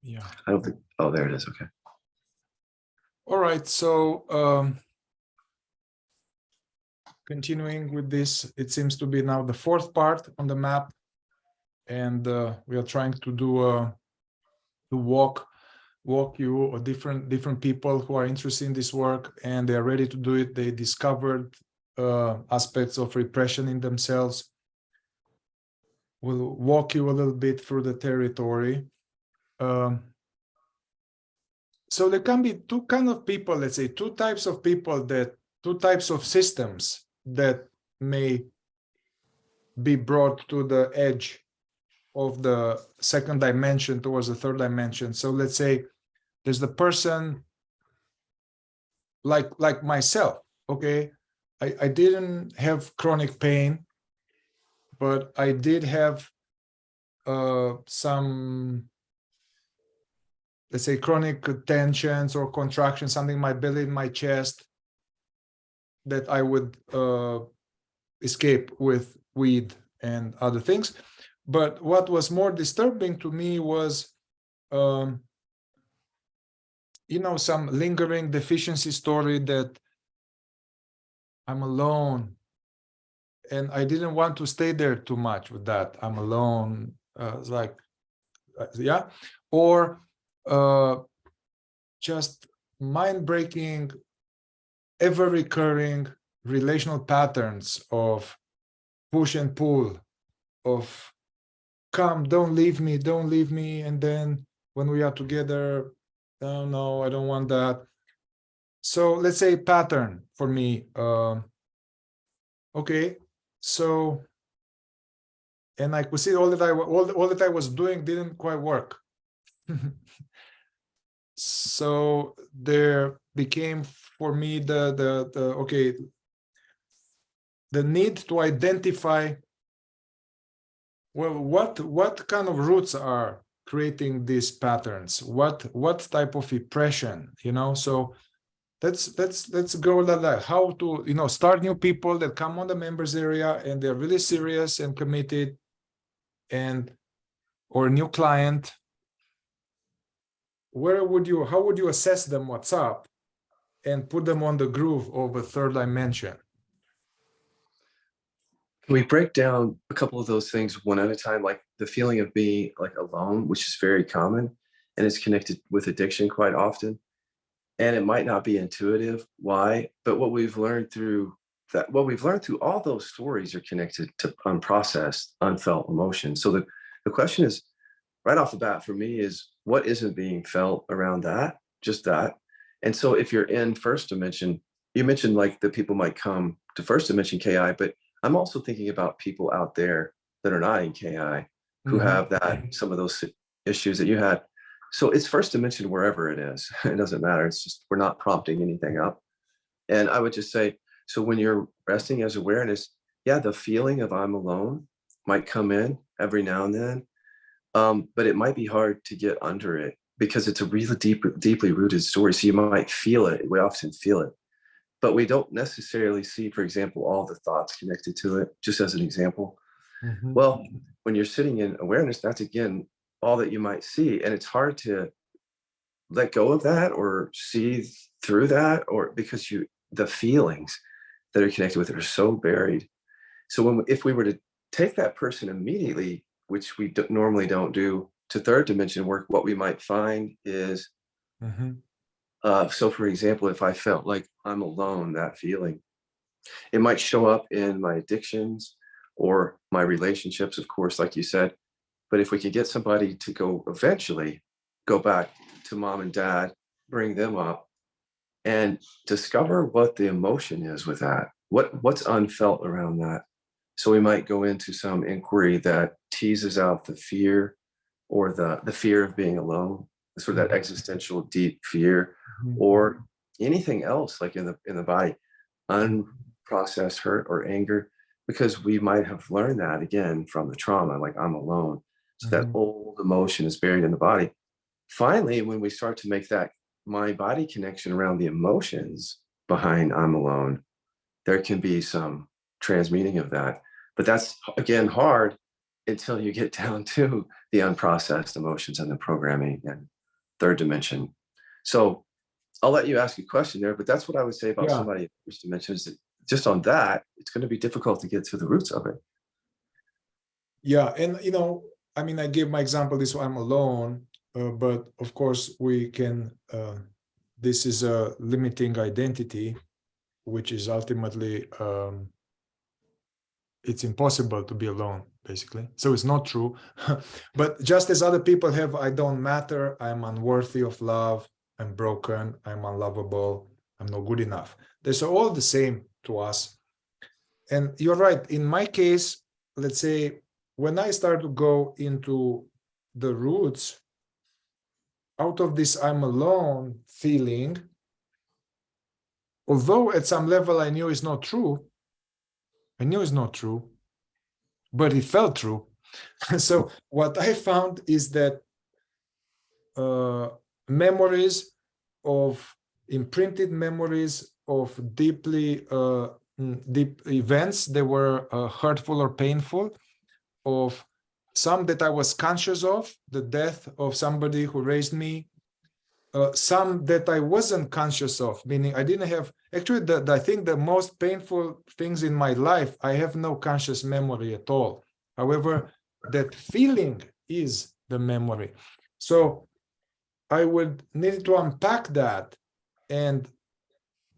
Yeah. I don't think, oh, there it is. Okay. All right. So continuing with this, it seems to be now the fourth part on the map. And we are trying to do to walk you or different people who are interested in this work and they are ready to do it. They discovered aspects of repression in themselves. We'll walk you a little bit through the territory. So there can be two kinds of people, let's say two types of people, two types of systems that may be brought to the edge of the second dimension towards the third dimension. So let's say there's the person like myself, okay? I didn't have chronic pain, but I did have some, let's say, chronic tensions or contractions, something in my belly, in my chest, that I would escape with weed and other things. But what was more disturbing to me was, you know, some lingering deficiency story that I'm alone. And I didn't want to stay there too much with that. I'm alone. It's like, yeah. Or just mind-breaking, ever-recurring relational patterns of push and pull, of come, don't leave me, and then when we are together, oh no, I don't want that. So let's say pattern for me. Okay, so, and I could see all that I was doing didn't quite work. So there became for me the need to identify, well, what kind of roots are creating these patterns? What type of repression, you know? So let's go like that. How to, you know, start new people that come on the members area and they're really serious and committed, and or a new client. How would you assess them, what's up, and put them on the groove of a third dimension? We break down a couple of those things one at a time, like the feeling of being like alone, which is very common and is connected with addiction quite often. And it might not be intuitive why, but what we've learned through all those stories are connected to unprocessed, unfelt emotions. So the question is, right off the bat for me, is what isn't being felt around that, just that. And so if you're in first dimension, you mentioned like that people might come to first dimension KI, but I'm also thinking about people out there that are not in KI who have that, some of those issues that you had. So it's first dimension wherever it is. It doesn't matter. It's just, we're not prompting anything up. And I would just say, so when you're resting as awareness, yeah, the feeling of I'm alone might come in every now and then. But it might be hard to get under it because it's a really deeply rooted story. So you might feel it. We often feel it, but we don't necessarily see, for example, all the thoughts connected to it, just as an example. Well, when you're sitting in awareness, that's again, all that you might see. And it's hard to let go of that or see through that, or because the feelings that are connected with it are so buried. So if we were to take that person immediately, which we normally don't do, to third dimension work, what we might find is, so for example, if I felt like I'm alone, that feeling, it might show up in my addictions or my relationships, of course, like you said. But if we could get somebody to eventually go back to mom and dad, bring them up and discover what the emotion is with that, what's unfelt around that. So we might go into some inquiry that teases out the fear, or the fear of being alone, sort of that existential deep fear, or anything else like in the body, unprocessed hurt or anger, because we might have learned that again from the trauma, like I'm alone. So that old emotion is buried in the body. Finally, when we start to make that mind-body connection around the emotions behind I'm alone, there can be some transmuting of that. But that's, again, hard until you get down to the unprocessed emotions and the programming and third dimension. So I'll let you ask a question there, but that's what I would say about somebody in first dimension is that just on that, it's going to be difficult to get to the roots of it. Yeah, and I mean, I gave my example, this I'm alone, but of course we can, this is a limiting identity, which is ultimately, it's impossible to be alone, basically. So it's not true. But just as other people have, I don't matter, I'm unworthy of love, I'm broken, I'm unlovable, I'm not good enough. They're all the same to us. And you're right, in my case, let's say, when I start to go into the roots, out of this I'm alone feeling, although at some level I knew it's not true, but it felt true. So what I found is that memories of imprinted memories of deep events that were hurtful or painful, of some that I was conscious of, the death of somebody who raised me, some that I wasn't conscious of, meaning I didn't have, actually, I think the most painful things in my life, I have no conscious memory at all. However, that feeling is the memory. So I would need to unpack that. And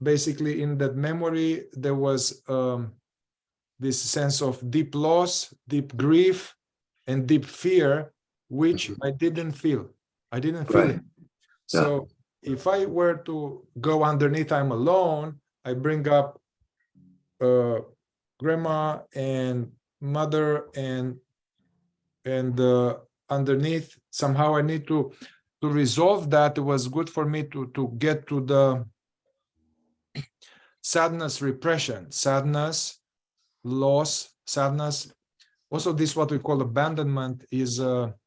basically in that memory, there was this sense of deep loss, deep grief, and deep fear, which I didn't feel. I didn't feel it. So if I were to go underneath I'm alone, I bring up grandma and mother and underneath, somehow I need to resolve that. It was good for me to get to the sadness, repression, sadness, loss, sadness. Also, this what we call abandonment is,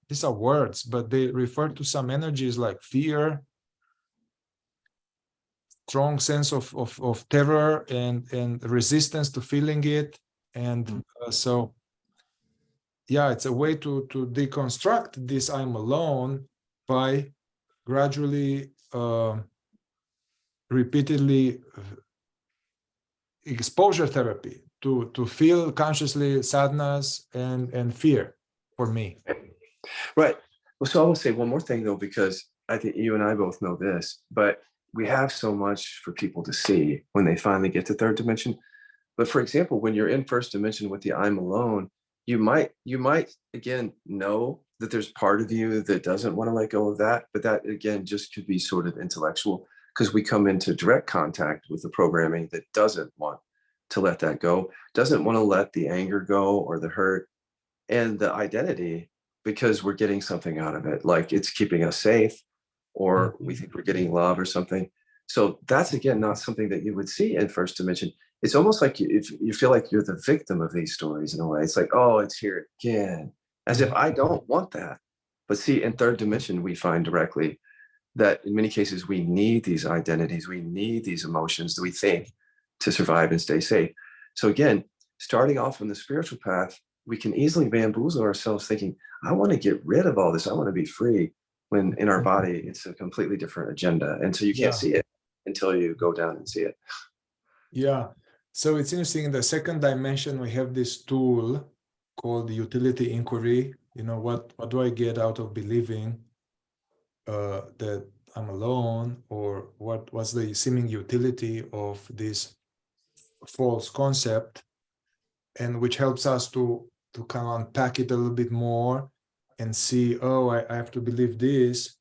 these are words, but they refer to some energies like fear, strong sense of terror and resistance to feeling it. And so, yeah, it's a way to deconstruct this I'm alone by gradually, repeatedly exposure therapy to feel consciously sadness and fear for me. Right. Well, so I will say one more thing though, because I think you and I both know this, but we have so much for people to see when they finally get to third dimension. But for example, when you're in first dimension with the I'm alone, you might again know that there's part of you that doesn't want to let go of that, but that again just could be sort of intellectual, because we come into direct contact with the programming that doesn't want to let that go, doesn't want to let the anger go or the hurt and the identity, because we're getting something out of it, like it's keeping us safe, or we think we're getting love or something. So that's again not something that you would see in first dimension. It's almost like if you feel like you're the victim of these stories in a way. It's like, oh, it's here again, as if I don't want that. But see, in third dimension, we find directly that in many cases we need these identities, we need these emotions that we think to survive and stay safe. So again, starting off on the spiritual path, we can easily bamboozle ourselves thinking, I want to get rid of all this, I want to be free, when in our body it's a completely different agenda. And so you can't see it until you go down and see it. Yeah. So it's interesting, in the second dimension, we have this tool called utility inquiry. What do I get out of believing that I'm alone, or what's the seeming utility of this false concept, and which helps us to kind of unpack it a little bit more and see, oh, I have to believe this.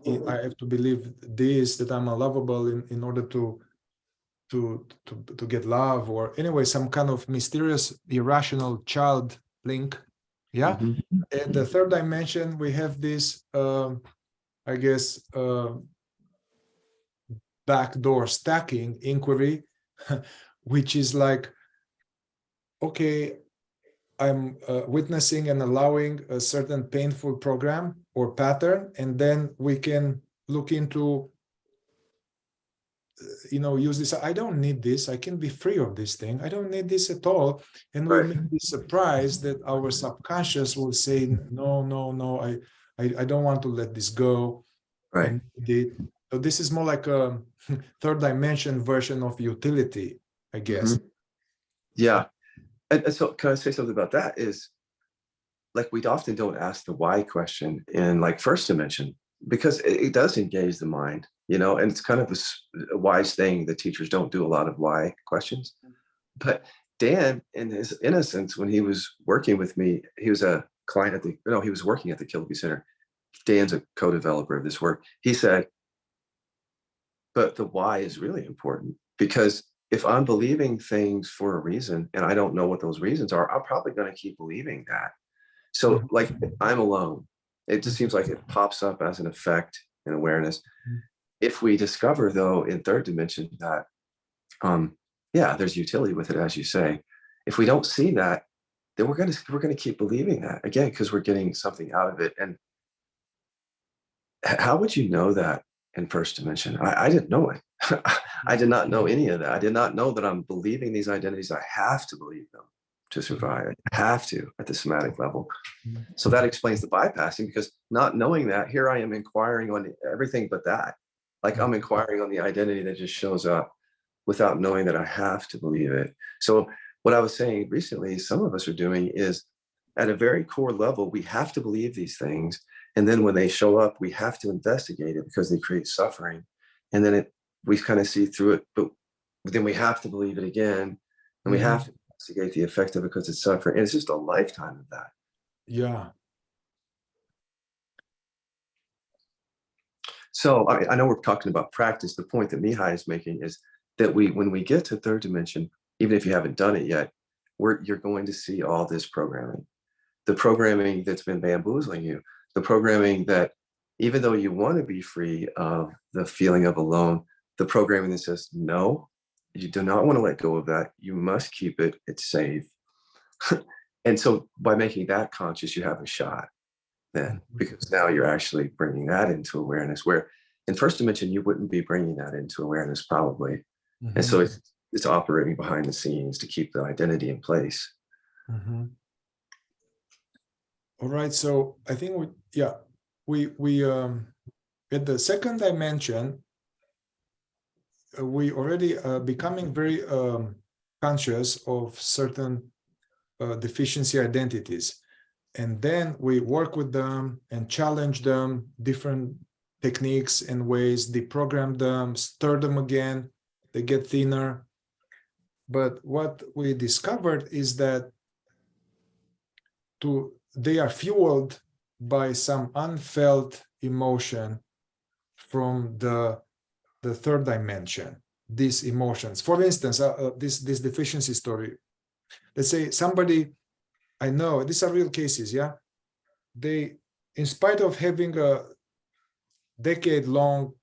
I have to believe this, that I'm unlovable in order to get love, or anyway, some kind of mysterious, irrational child link. Yeah. And the third dimension, we have this, I guess, backdoor stacking inquiry, which is like, okay, I'm witnessing and allowing a certain painful program or pattern, and then we can look into use this. I don't need this. I can be free of this thing. I don't need this at all. And we Right. may be surprised that our subconscious will say, no, no, no, I don't want to let this go. Right. So this is more like a third dimension version of utility, I guess. Yeah. And so can I say something about that? Is like, we often don't ask the why question in like first dimension, because it does engage the mind, and it's kind of a wise thing that teachers don't do a lot of why questions. But Dan, in his innocence, when he was working with me, he was a client he was working at the Kilby Center. Dan's a co-developer of this work. He said, but the why is really important, because if I'm believing things for a reason and I don't know what those reasons are, I'm probably going to keep believing that. So like, I'm alone. It just seems like it pops up as an effect in awareness. If we discover, though, in third dimension that, there's utility with it, as you say. If we don't see that, then we're going to keep believing that again, because we're getting something out of it. And how would you know that in first dimension? I didn't know it. I did not know any of that. I did not know that I'm believing these identities. I have to believe them to survive. I have to at the somatic level. So that explains the bypassing, because not knowing that, here I am inquiring on everything but that. Like, I'm inquiring on the identity that just shows up without knowing that I have to believe it. So what I was saying recently, some of us are doing is, at a very core level, we have to believe these things. And then when they show up, we have to investigate it, because they create suffering. And then we kind of see through it, but then we have to believe it again. And we have to investigate the effect of it, because it's suffering. And it's just a lifetime of that. Yeah. So I know we're talking about practice. The point that Mihai is making is that when we get to third dimension, even if you haven't done it yet, you're going to see all this programming. The programming that's been bamboozling you, the programming that, even though you want to be free of the feeling of alone, the programming that says, no, you do not want to let go of that. You must keep it. It's safe. And so by making that conscious, you have a shot then, because now you're actually bringing that into awareness, where in first dimension, you wouldn't be bringing that into awareness probably. And so it's operating behind the scenes to keep the identity in place. All right. So I think we at the second dimension, we already becoming very conscious of certain deficiency identities. And then we work with them and challenge them, different techniques and ways, deprogram them, stir them again, they get thinner. But what we discovered is that they are fueled by some unfelt emotion from the third dimension, these emotions. For instance, this deficiency story. Let's say somebody, I know, these are real cases, yeah? They, in spite of having a decade-long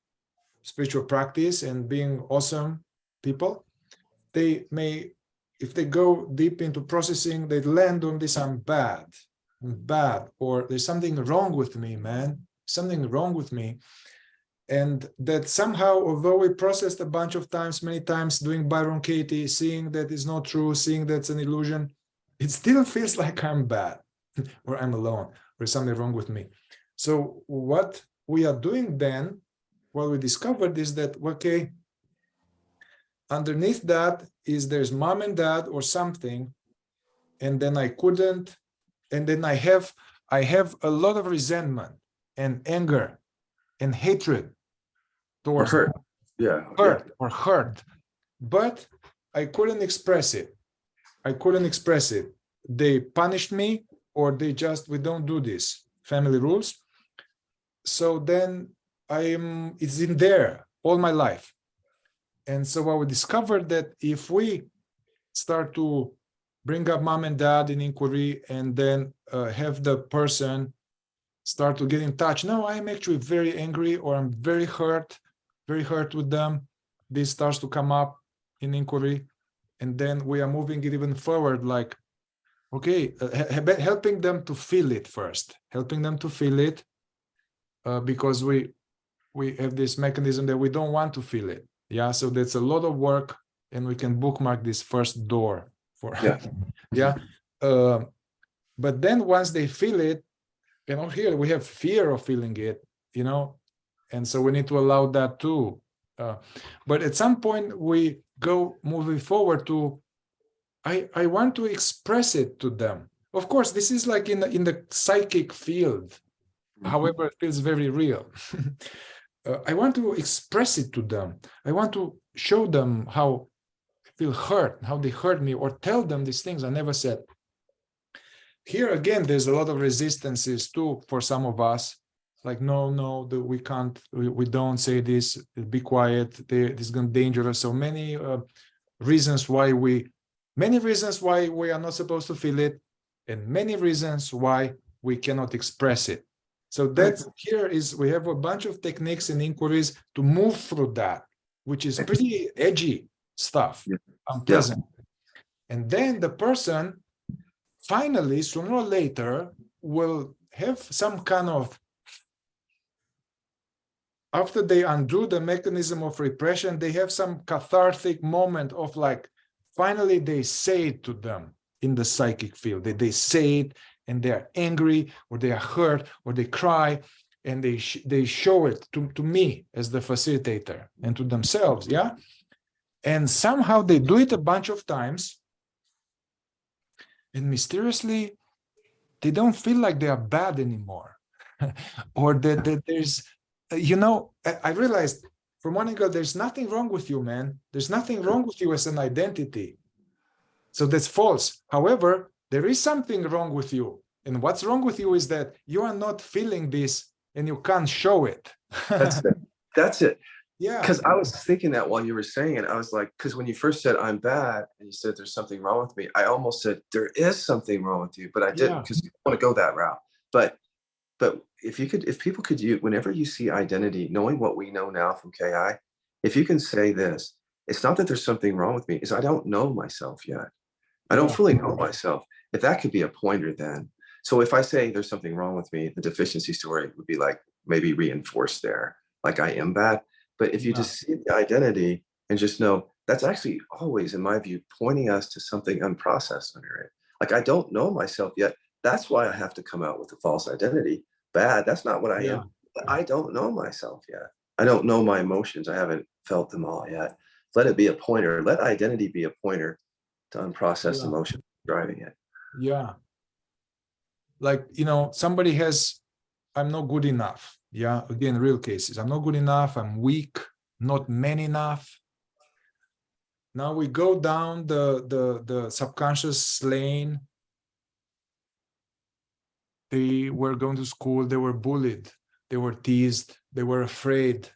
spiritual practice and being awesome people, they may, if they go deep into processing, they land on this, I'm bad, or there's something wrong with me, man, something wrong with me. And that somehow, although we processed a bunch of times, many times, doing Byron Katie, seeing that it's not true, seeing that's an illusion, it still feels like I'm bad, or I'm alone, or something wrong with me. So what we are doing then, what we discovered is that, okay, underneath that is there's mom and dad or something, and then I couldn't, and then I have a lot of resentment and anger and hatred towards hurt. Hurt, but I couldn't express it. They punished me, or we don't do this, family rules. So then it's in there all my life. And so what we discovered, that if we start to bring up mom and dad in inquiry, and then have the person start to get in touch. No, I'm actually very angry, or I'm very hurt with them. This starts to come up in inquiry. And then we are moving it even forward, like, okay, helping them to feel it first, because we have this mechanism that we don't want to feel it. Yeah, so that's a lot of work, and we can bookmark this first door for Yeah. yeah. But then once they feel it, here we have fear of feeling it, and so we need to allow that too. But at some point we go moving forward to, I want to express it to them. Of course, this is like in the psychic field. However, it feels very real. I want to express it to them. I want to show them how I feel hurt, how they hurt me, or tell them these things I never said. Here again, there's a lot of resistances too for some of us. Like, no, we can't, we don't say this, be quiet, this is going to be dangerous. So many reasons why we are not supposed to feel it, and many reasons why we cannot express it. So that's here is, we have a bunch of techniques and inquiries to move through that, which is pretty edgy stuff, unpleasant. And then the person finally, sooner or later, will have some kind of, after they undo the mechanism of repression, they have some cathartic moment of like, finally they say it to them in the psychic field. They say it, and they're angry, or they are hurt, or they cry, and they show it to me as the facilitator and to themselves, yeah? And somehow they do it a bunch of times, and mysteriously, they don't feel like they are bad anymore. Or that there's, I realized from one angle, there's nothing wrong with you, man. There's nothing wrong with you as an identity. So that's false. However, there is something wrong with you. And what's wrong with you is that you are not feeling this and you can't show it. That's it. Yeah. Because I was thinking that while you were saying it, I was like, because when you first said I'm bad and you said there's something wrong with me, I almost said there is something wrong with you, but I didn't, because you want to go that route. But if people could use, whenever you see identity, knowing what we know now from KI, if you can say this, it's not that there's something wrong with me, is I don't know myself yet. I don't fully know myself. If that could be a pointer then. So if I say there's something wrong with me, the deficiency story would be like maybe reinforced there, like I am bad. But if you just see the identity and just know, that's actually always, in my view, pointing us to something unprocessed under it. Like, I don't know myself yet. That's why I have to come out with a false identity. Bad, that's not what I am. I don't know myself yet. I don't know my emotions. I haven't felt them all yet. Let it be a pointer. Let identity be a pointer to unprocessed emotion driving it. Yeah. Like, somebody has, I'm not good enough. Yeah. Again, real cases. I'm not good enough. I'm weak, not man enough. Now we go down the subconscious lane. They were going to school. They were bullied. They were teased. They were afraid.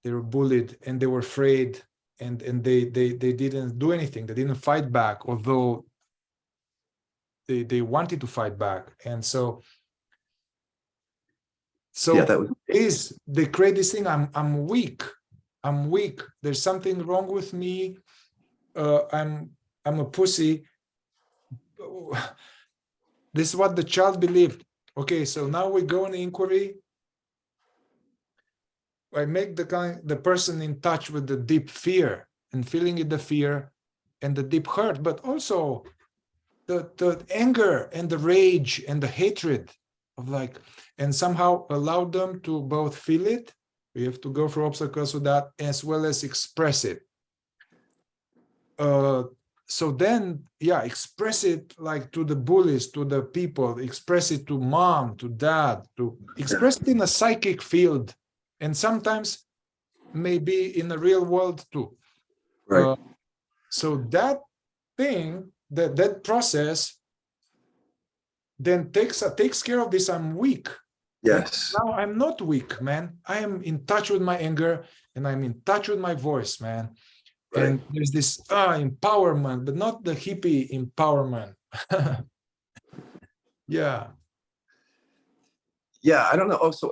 They were bullied and they were afraid. And they didn't do anything. They didn't fight back, although they wanted to fight back. And so they create this thing. I'm weak. I'm weak. There's something wrong with me. I'm a pussy. This is what the child believed. Okay, so now we go in inquiry. I make the person in touch with the deep fear and feeling the fear and the deep hurt, but also the anger and the rage and the hatred of like, and somehow allow them to both feel it. We have to go through obstacles with that, as well as express it. So then, express it like to the bullies, to the people, express it to mom, to dad, to express it in a psychic field, and sometimes maybe in the real world too. Right. So that thing, that process, then takes care of this. I'm weak. Yes. Now I'm not weak, man. I am in touch with my anger, and I'm in touch with my voice, man. Right. And there's this empowerment, but not the hippie empowerment. Yeah. Yeah, I don't know. Also,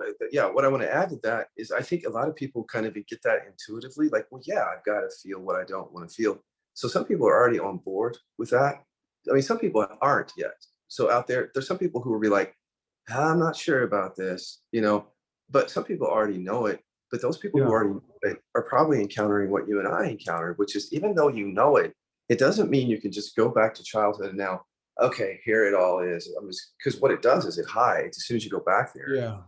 what I want to add to that is I think a lot of people kind of get that intuitively, like, well, yeah, I've got to feel what I don't want to feel. So some people are already on board with that. I mean, some people aren't yet. So out there's some people who will be like, I'm not sure about this, but some people already know it. But those people who Yeah. already know it are probably encountering what you and I encountered, which is even though you know it, it doesn't mean you can just go back to childhood and now, okay, here it all is. Because what it does is it hides as soon as you go back there. Yeah.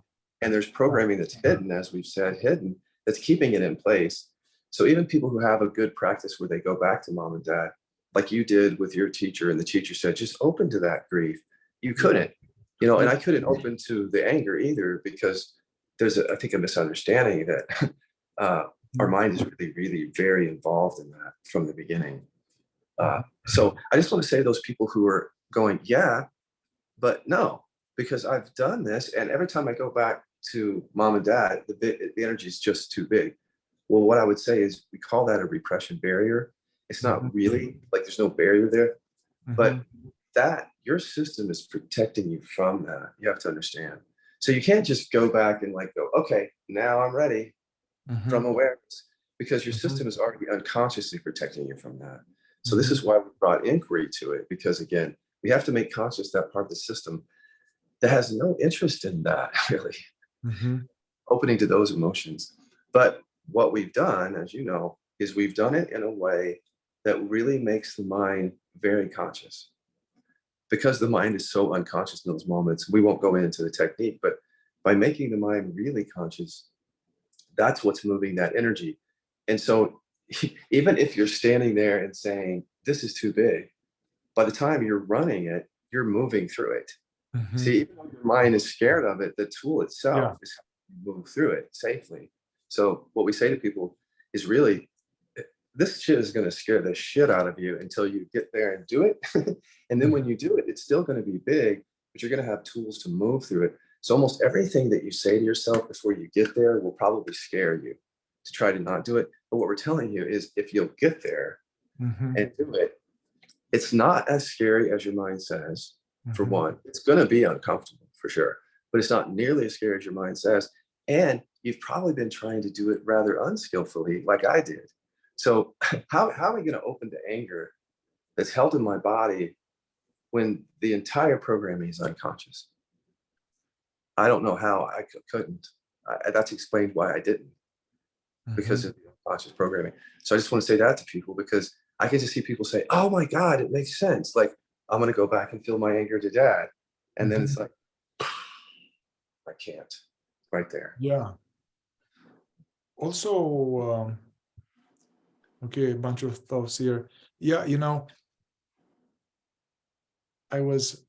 And there's programming that's hidden, as we've said, hidden, that's keeping it in place. So even people who have a good practice where they go back to mom and dad, like you did with your teacher, and the teacher said, just open to that grief. You couldn't, and I couldn't open to the anger either, because there's, I think, a misunderstanding that our mind is really, really very involved in that from the beginning. So I just want to say to those people who are going, yeah, but no, because I've done this, and every time I go back to mom and dad, the energy is just too big. Well, what I would say is we call that a repression barrier. It's not really like there's no barrier there, but that your system is protecting you from that. You have to understand. So you can't just go back and like go, okay, now I'm ready from awareness, because your system is already unconsciously protecting you from that. So this is why we brought inquiry to it, because again, we have to make conscious that part of the system that has no interest in that, really, opening to those emotions. But what we've done, as you know, is we've done it in a way that really makes the mind very conscious. Because the mind is so unconscious in those moments, we won't go into the technique, but by making the mind really conscious, that's what's moving that energy. And so even if you're standing there and saying, this is too big, by the time you're running it, you're moving through it. See, even though your mind is scared of it, the tool itself is how you move through it safely. So what we say to people is really, this shit is going to scare the shit out of you until you get there and do it. And then when you do it, it's still going to be big, but you're going to have tools to move through it. So almost everything that you say to yourself before you get there will probably scare you to try to not do it. But what we're telling you is if you'll get there and do it, it's not as scary as your mind says. For one, it's going to be uncomfortable for sure, but it's not nearly as scary as your mind says. And you've probably been trying to do it rather unskillfully, like I did. So how are we going to open to anger that's held in my body when the entire programming is unconscious? I don't know how I couldn't. That's explained why I didn't, because of the unconscious programming. So I just want to say that to people, because I can just see people say, oh my God, it makes sense. Like, I'm going to go back and feel my anger to dad. And then it's like, I can't, right there. Yeah. Also, okay, a bunch of thoughts here. Yeah, I was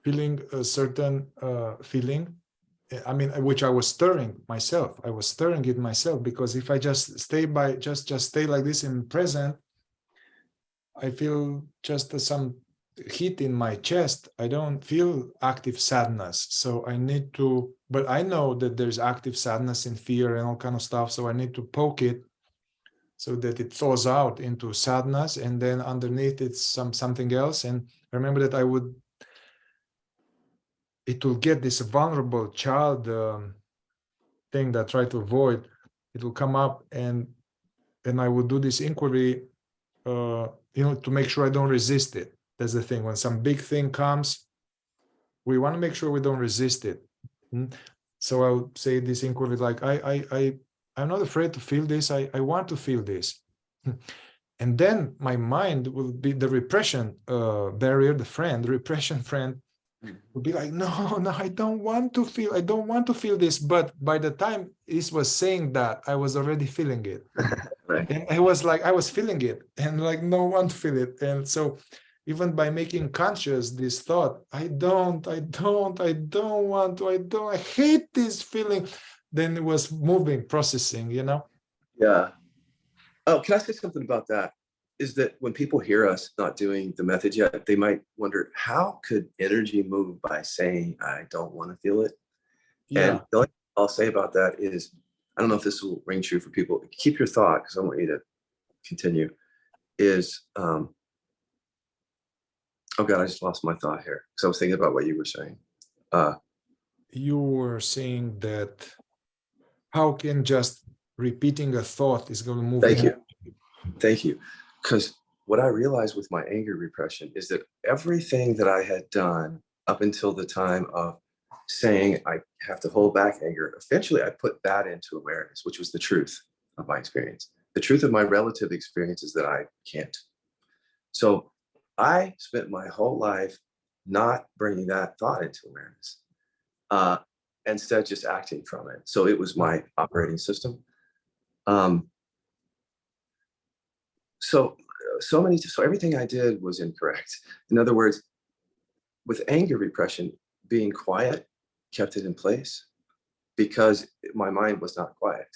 feeling a certain feeling, I mean, which I was stirring myself. I was stirring it myself, because if I just stay just stay like this in present, I feel just some heat in my chest. I don't feel active sadness. So I need to, but I know that there's active sadness and fear and all kind of stuff. So I need to poke it so that it thaws out into sadness, and then underneath it's something else. And I remember that it will get this vulnerable child thing that I try to avoid. It will come up, and I would do this inquiry, to make sure I don't resist it. That's the thing. When some big thing comes, we want to make sure we don't resist it. So I would say this inquiry, like, I'm not afraid to feel this. I want to feel this. And then my mind will be the repression barrier, the repression friend will be like, no, I don't want to feel this. But by the time this was saying that, I was already feeling it. Right. And I was feeling it, and like, no one to feel it. And so even by making conscious this thought, I don't want to, I hate this feeling. Then it was moving, processing, Yeah. Oh, can I say something about that? Is that when people hear us not doing the method yet, they might wonder, how could energy move by saying, I don't want to feel it? Yeah. And the only thing I'll say about that is, I don't know if this will ring true for people. Keep your thought, because I want you to continue. Is, oh God, I just lost my thought here, because I was thinking about what you were saying. You were saying that how can just repeating a thought is going to move? Thank you. Because what I realized with my anger repression is that everything that I had done up until the time of saying I have to hold back anger. Eventually, I put that into awareness, which was the truth of my experience. The truth of my relative experience is that I can't. So I spent my whole life not bringing that thought into awareness, instead just acting from it. So it was my operating system. So everything I did was incorrect. In other words, with anger repression, being quiet kept it in place because my mind was not quiet.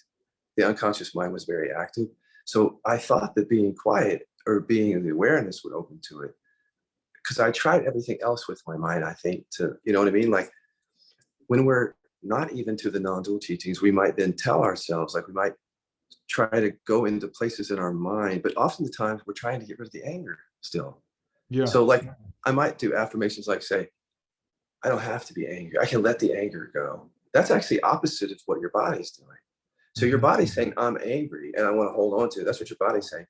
The unconscious mind was very active. So I thought that being quiet or being in the awareness would open to it, because I tried everything else with my mind, I think, to, you know what I mean? Like when we're not even to the non-dual teachings, we might then tell ourselves, like we might try to go into places in our mind, but oftentimes we're trying to get rid of the anger still. Yeah. So like I might do affirmations like say, I don't have to be angry. I can let the anger go. That's actually opposite of what your body's doing. So your body's saying, I'm angry and I want to hold on to it. That's what your body's saying.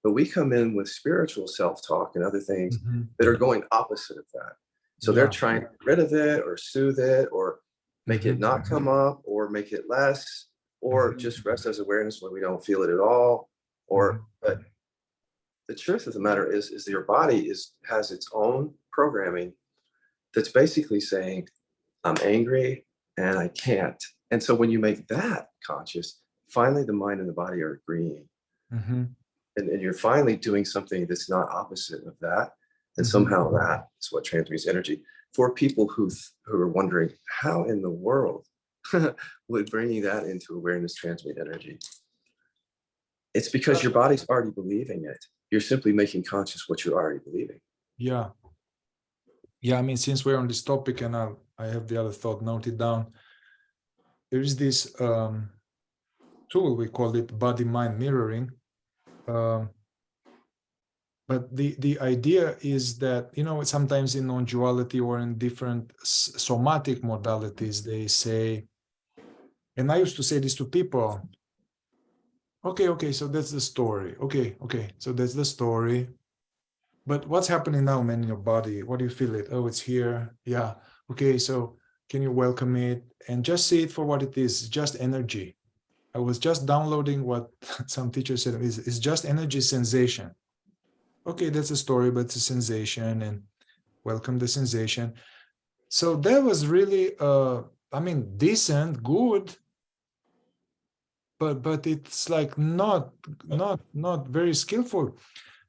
But we come in with spiritual self-talk and other things that are going opposite of that. So they're trying to get rid of it or soothe it or make it not come up or make it less, or just rest as awareness when we don't feel it at all. Or, but the truth of the matter is that your body has its own programming that's basically saying, I'm angry and I can't. And so when you make that conscious, finally the mind and the body are agreeing. And you're finally doing something that's not opposite of that. And somehow that is what transmutes energy. For people who are wondering, how in the world would bringing that into awareness transmit energy? It's because your body's already believing it. You're simply making conscious what you're already believing. Yeah. Yeah, I mean, since we're on this topic and I have the other thought noted down, there is this tool, we call it body-mind mirroring. But the idea is that, you know, sometimes in non-duality or in different somatic modalities, they say, and I used to say this to people, okay, so that's the story. Okay, so that's the story. But what's happening now, man, in your body? What do you feel it? Oh, it's here. Yeah. Okay, so can you welcome it and just see it for what it is? Just energy. I was just downloading what some teachers said is just energy sensation. Okay, that's a story, but it's a sensation, and welcome the sensation. So that was really, I mean, decent, good, but it's like not very skillful,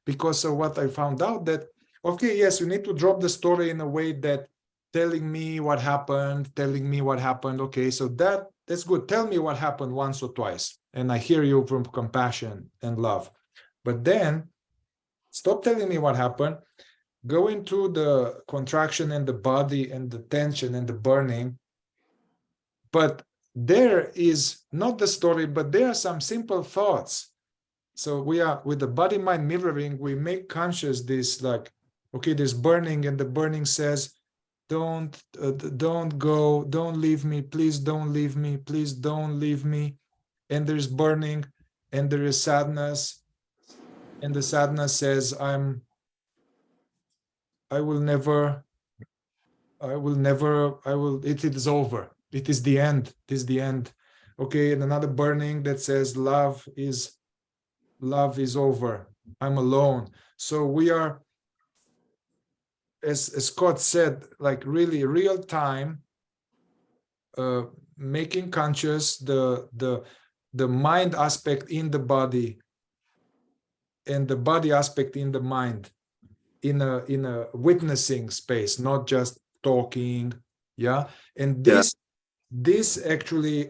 because of what I found out that, okay, yes, you need to drop the story in a way that telling me what happened. Okay, so that's good. Tell me what happened once or twice, and I hear you from compassion and love. But then stop telling me what happened. Go into the contraction and the body and the tension and the burning. But there is not the story, but there are some simple thoughts. So we are with the body-mind mirroring, we make conscious this, like, okay, there's burning, and the burning says, don't go, don't leave me, please don't leave me, please don't leave me. And there's burning, and there is sadness, and the sadness says, it is over. It is the end. It is the end. Okay, and another burning that says love is over. I'm alone. So we are, as Scott said, like really real time, making conscious the mind aspect in the body and the body aspect in the mind, in a witnessing space, not just talking. Yeah, and this actually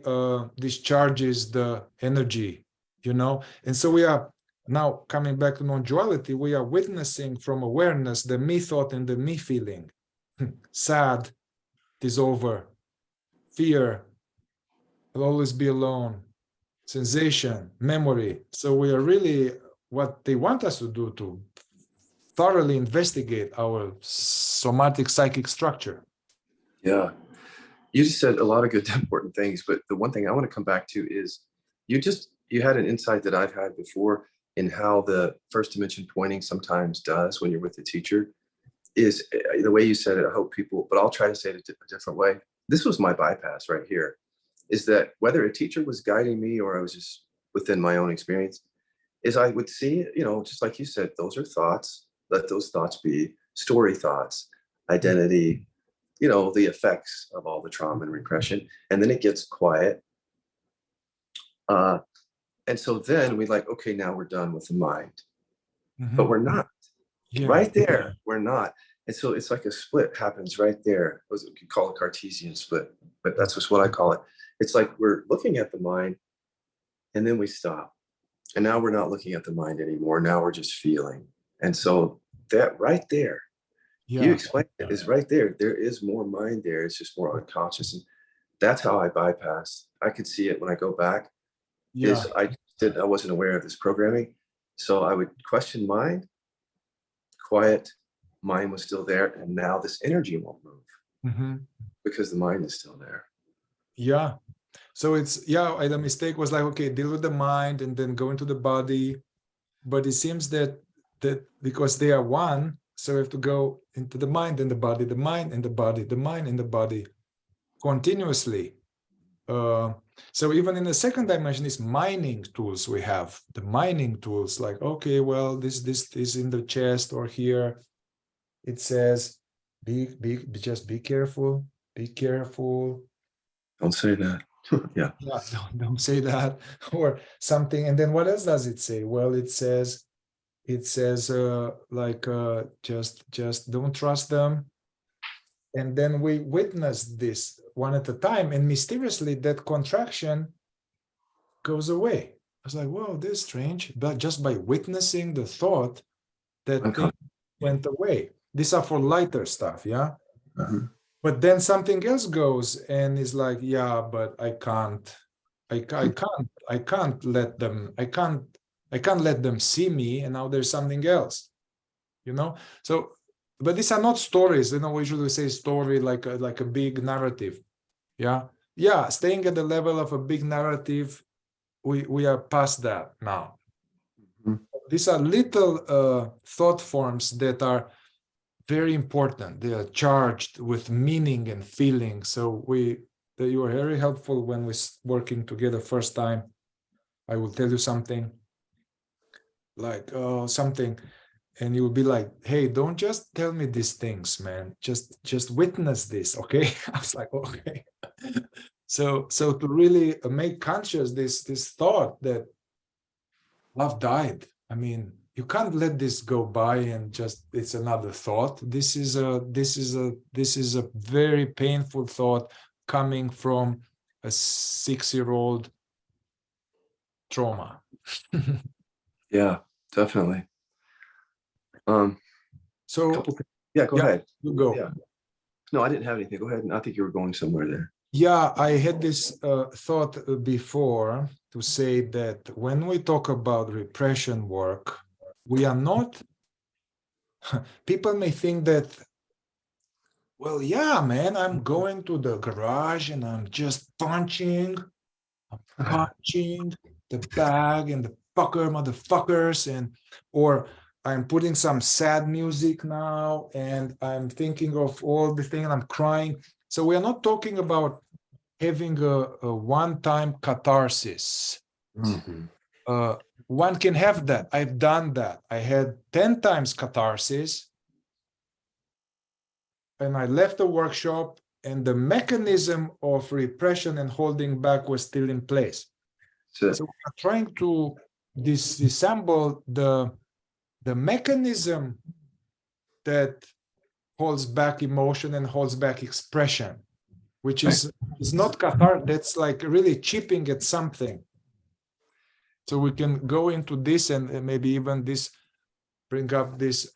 discharges the energy, you know. And so we are now coming back to non-duality. We are witnessing from awareness the me thought and the me feeling. Sad, it is over. Fear, I'll always be alone. Sensation, memory. So we are really, what they want us to do, to thoroughly investigate our somatic psychic structure. Yeah. You just said a lot of good, important things, but the one thing I want to come back to is you had an insight that I've had before in how the first dimension pointing sometimes does when you're with the teacher, is the way you said it. I hope people, but I'll try to say it a different way. this was my bypass right here, is that whether a teacher was guiding me or I was just within my own experience, is I would see, just like you said, those are thoughts, let those thoughts be story thoughts, identity, the effects of all the trauma and repression. And then it gets quiet. And so then we like, okay, now we're done with the mind, but we're not. Yeah. Right there, we're not. And so it's like a split happens right there. We could call it Cartesian split, but that's just what I call it. It's like we're looking at the mind and then we stop. And now we're not looking at the mind anymore. Now we're just feeling. And so that right there, you explained it, is right there. There is more mind there. It's just more unconscious. And that's how I bypass. I could see it when I go back. Yeah. I wasn't aware of this programming. So I would question mind, quiet, mind was still there. And now this energy won't move because the mind is still there. Yeah. So it's, the mistake was like, okay, deal with the mind and then go into the body. But it seems that because they are one, so we have to go into the mind and the body, the mind and the body, the mind and the body continuously. So even in the second dimension, these mining tools we have, the mining tools, like, okay, well, this is in the chest or here. It says, just be careful, be careful. Don't say that. Yeah, don't say that or something. And then what else does it say? Well, it says just don't trust them. And then we witness this one at a time, and mysteriously that contraction goes away. I was like, whoa, this is strange. But just by witnessing the thought, that thing went away. These are for lighter stuff, yeah. But then something else goes and is like, yeah, but I can't let them see me, and now there's something else, So, but these are not stories. We usually say story like a big narrative, yeah. Staying at the level of a big narrative, we are past that now. These are little thought forms that are very important. They are charged with meaning and feeling. So you are very helpful when we're working together first time. I will tell you something like something, and you'll be like, hey, don't just tell me these things, man. Just witness this, okay? I was like, okay. So to really make conscious this thought that love died. I mean, you can't let this go by and just it's another thought. This is a very painful thought coming from a 6-year-old trauma. Yeah, definitely. So go ahead. You go. Yeah. No, I didn't have anything. Go ahead. I think you were going somewhere there. Yeah, I had this thought before to say that when we talk about repression work, we are not, people may think that, well, yeah, man, I'm going to the garage and I'm just punching the bag and the motherfuckers, or I'm putting some sad music now and I'm thinking of all the things and I'm crying. So we are not talking about having a one-time catharsis. One can have that. I've done that. I had 10 times catharsis and I left the workshop and the mechanism of repression and holding back was still in place. So we are trying to disassemble the mechanism that holds back emotion and holds back expression, which is not cathartic. That's like really chipping at something. So we can go into this and maybe even bring up this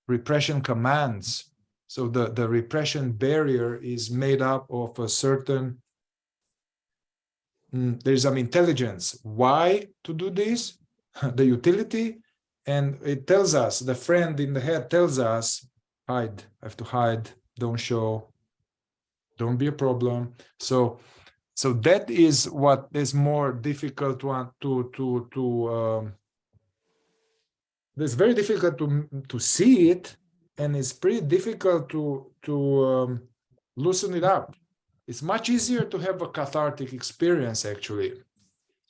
repression commands. So the repression barrier is made up of a certain, there's some intelligence. Why to do this? The utility. And it tells us, the friend in the head tells us, hide, I have to hide, don't show, don't be a problem. So that is what is more difficult it's very difficult to see it, and it's pretty difficult to loosen it up. it's much easier to have a cathartic experience, actually.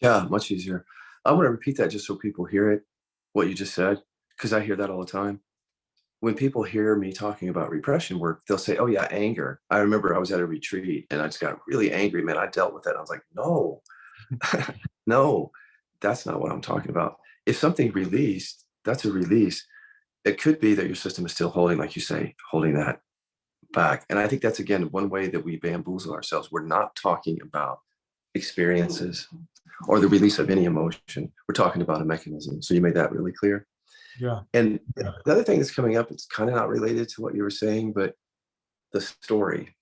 Yeah, much easier. I want to repeat that just so people hear it, what you just said, because I hear that all the time. When people hear me talking about repression work, they'll say, oh yeah, anger. I remember I was at a retreat and I just got really angry, man. I dealt with it. I was like, no, no, that's not what I'm talking about. If something released, that's a release. It could be that your system is still holding, like you say, holding that back. And I think that's, again, one way that we bamboozle ourselves. We're not talking about experiences or the release of any emotion. We're talking about a mechanism. So you made that really clear. Yeah. And the other thing that's coming up, it's kind of not related to what you were saying, but the story,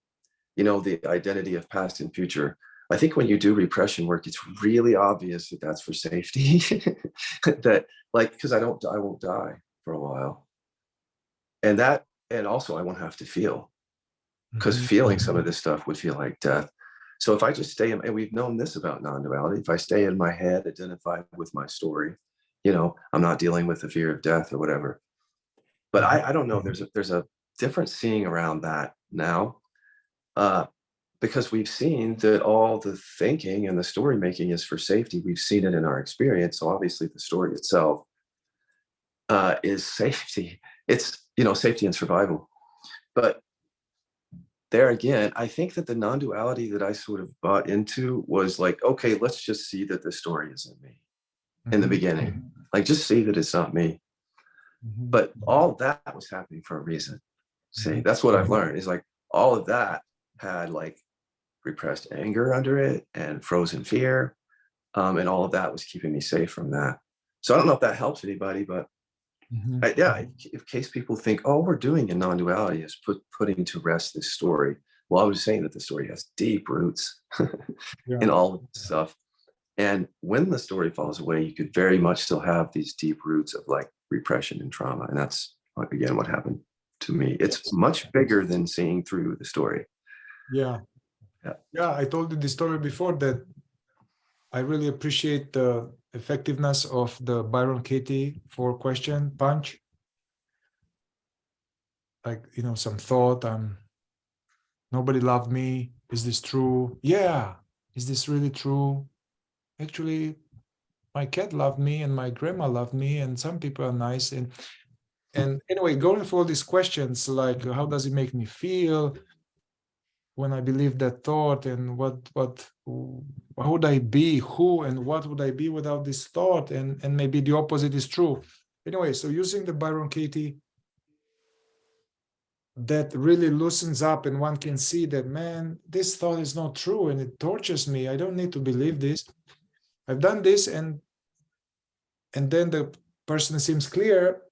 you know, the identity of past and future. I think when you do repression work, it's really obvious that that's for safety. That, like, because I won't die for a while. And that, and also I won't have to feel, because feeling some of this stuff would feel like death. So if I just stay in, and we've known this about non-duality, if I stay in my head, identify with my story, you know, I'm not dealing with the fear of death or whatever. But I don't know, there's a different seeing around that now, because we've seen that all the thinking and the story making is for safety. We've seen it in our experience. So obviously the story itself is safety. It's, you know, safety and survival. But there again, I think that the non-duality that I sort of bought into was like, okay, let's just see that the story isn't me in the beginning. Like, just see that it's not me. But all that was happening for a reason. See, that's what I've learned, is like all of that had like repressed anger under it and frozen fear. And all of that was keeping me safe from that. So I don't know if that helps anybody, but yeah, in case people think, oh, we're doing in non-duality is putting to rest this story. Well, I was saying that the story has deep roots in all of this stuff. And when the story falls away, you could very much still have these deep roots of like repression and trauma. And that's, like, again, what happened to me. It's much bigger than seeing through the story. Yeah. I told you the story before that I really appreciate the effectiveness of the Byron Katie 4-question punch. Like, you know, some thought, nobody loved me. Is this true? Yeah. Is this really true? Actually, my cat loved me and my grandma loved me and some people are nice. And anyway, going for all these questions, like, how does it make me feel when I believe that thought, and how would I be, who and what would I be without this thought? And maybe the opposite is true. Anyway, so using the Byron Katie, that really loosens up, and one can see that, man, this thought is not true and it tortures me. I don't need to believe this. I've done this, and then the person seems clear,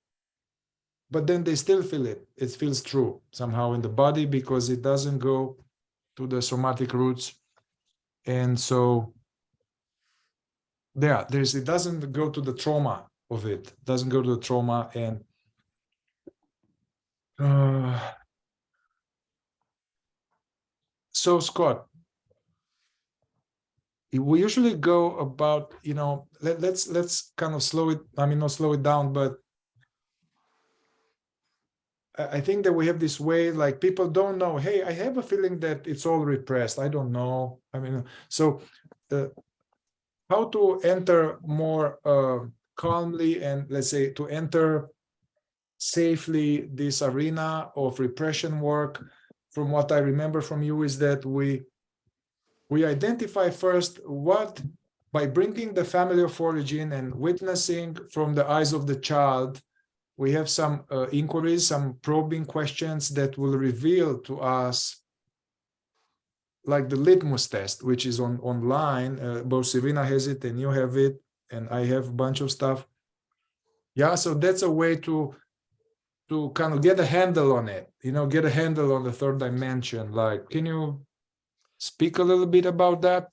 but then they still feel it. It feels true somehow in the body because it doesn't go to the somatic roots. And so, it doesn't go to the trauma of it. It doesn't go to the trauma. And so, Scott, we usually go about, you know, let's kind of slow it. I mean, not slow it down, but I think that we have this way, like, people don't know, hey, I have a feeling that it's all repressed. I don't know. I mean, so how to enter more calmly, and let's say to enter safely this arena of repression work. From what I remember from you is that we identify first what, by bringing the family of origin and witnessing from the eyes of the child, we have some inquiries, some probing questions that will reveal to us, like the litmus test, which is online. Both Serena has it and you have it, and I have a bunch of stuff. Yeah, so that's a way to kind of get a handle on it, you know, get a handle on the third dimension. Like, can you speak a little bit about that?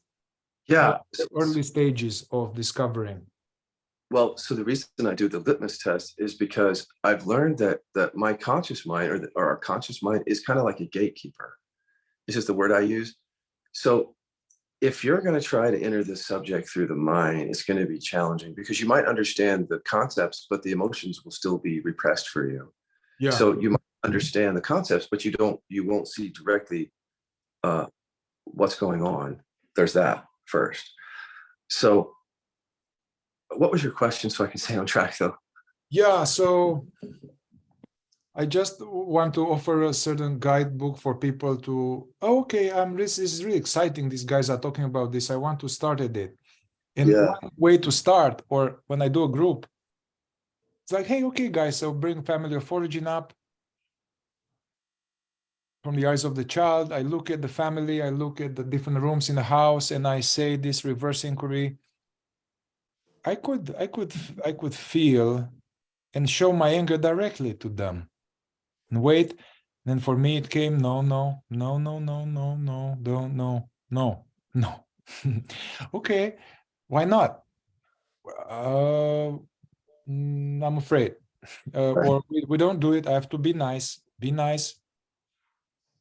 Yeah. The early stages of discovering. Well, so the reason I do the litmus test is because I've learned that my conscious mind, or our conscious mind, is kind of like a gatekeeper. It's just the word I use. So if you're going to try to enter this subject through the mind, it's going to be challenging because you might understand the concepts, but the emotions will still be repressed for you. Yeah. So you might understand the concepts, but you won't see directly what's going on. There's that first. So what was your question, so I can stay on track though? Yeah, so I just want to offer a certain guidebook for people to, oh, okay, this is really exciting. These guys are talking about this. I want to start at it. And Yeah. one way to start, or when I do a group, it's like, hey, okay, guys, so bring family of origin up from the eyes of the child. I look at the family, I look at the different rooms in the house, and I say this reverse inquiry. I could feel and show my anger directly to them. And wait, then for me it came, no. Okay, why not? I'm afraid. Or we don't do it. I have to be nice. Be nice.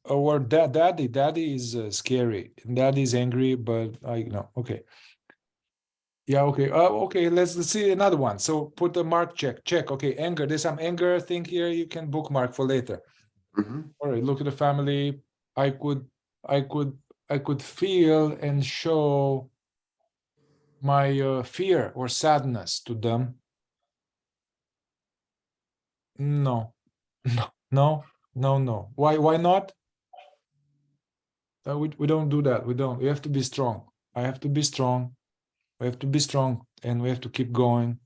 Or daddy is scary. Daddy is angry, but I know. Okay. Yeah. Okay. Okay. Let's see another one. So put a mark. Check. Okay. Anger. There's some anger thing here. You can bookmark for later. All right. Look at the family. I could feel and show my fear or sadness to them. No. Why not? We don't do that. We don't. We have to be strong. I have to be strong. We have to be strong, and we have to keep going.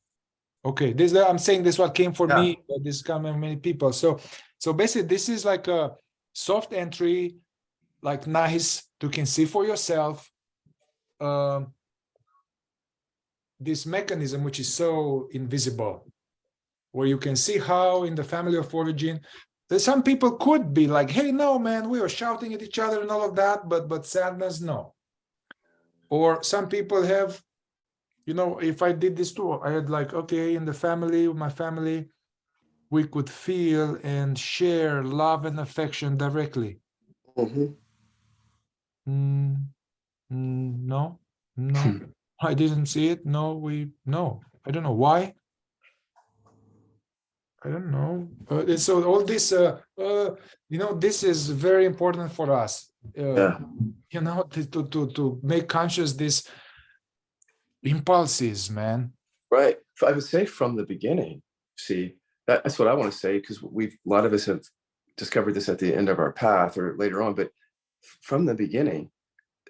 Okay, I'm saying this what came for me, but this coming many people. So basically, this is like a soft entry, like nice to can see for yourself. This mechanism, which is so invisible, where you can see how in the family of origin, that some people could be like, hey, no, man, we were shouting at each other and all of that, but sadness, no. Or some people have, if I did this too, I had like, okay, in the family, with my family, we could feel and share love and affection directly. No, I didn't see it. No, I don't know why. I don't know. And so all this, this is very important for us. To make conscious this impulses, man. Right. I would say from the beginning. See, that's what I want to say, because a lot of us have discovered this at the end of our path or later on, but from the beginning.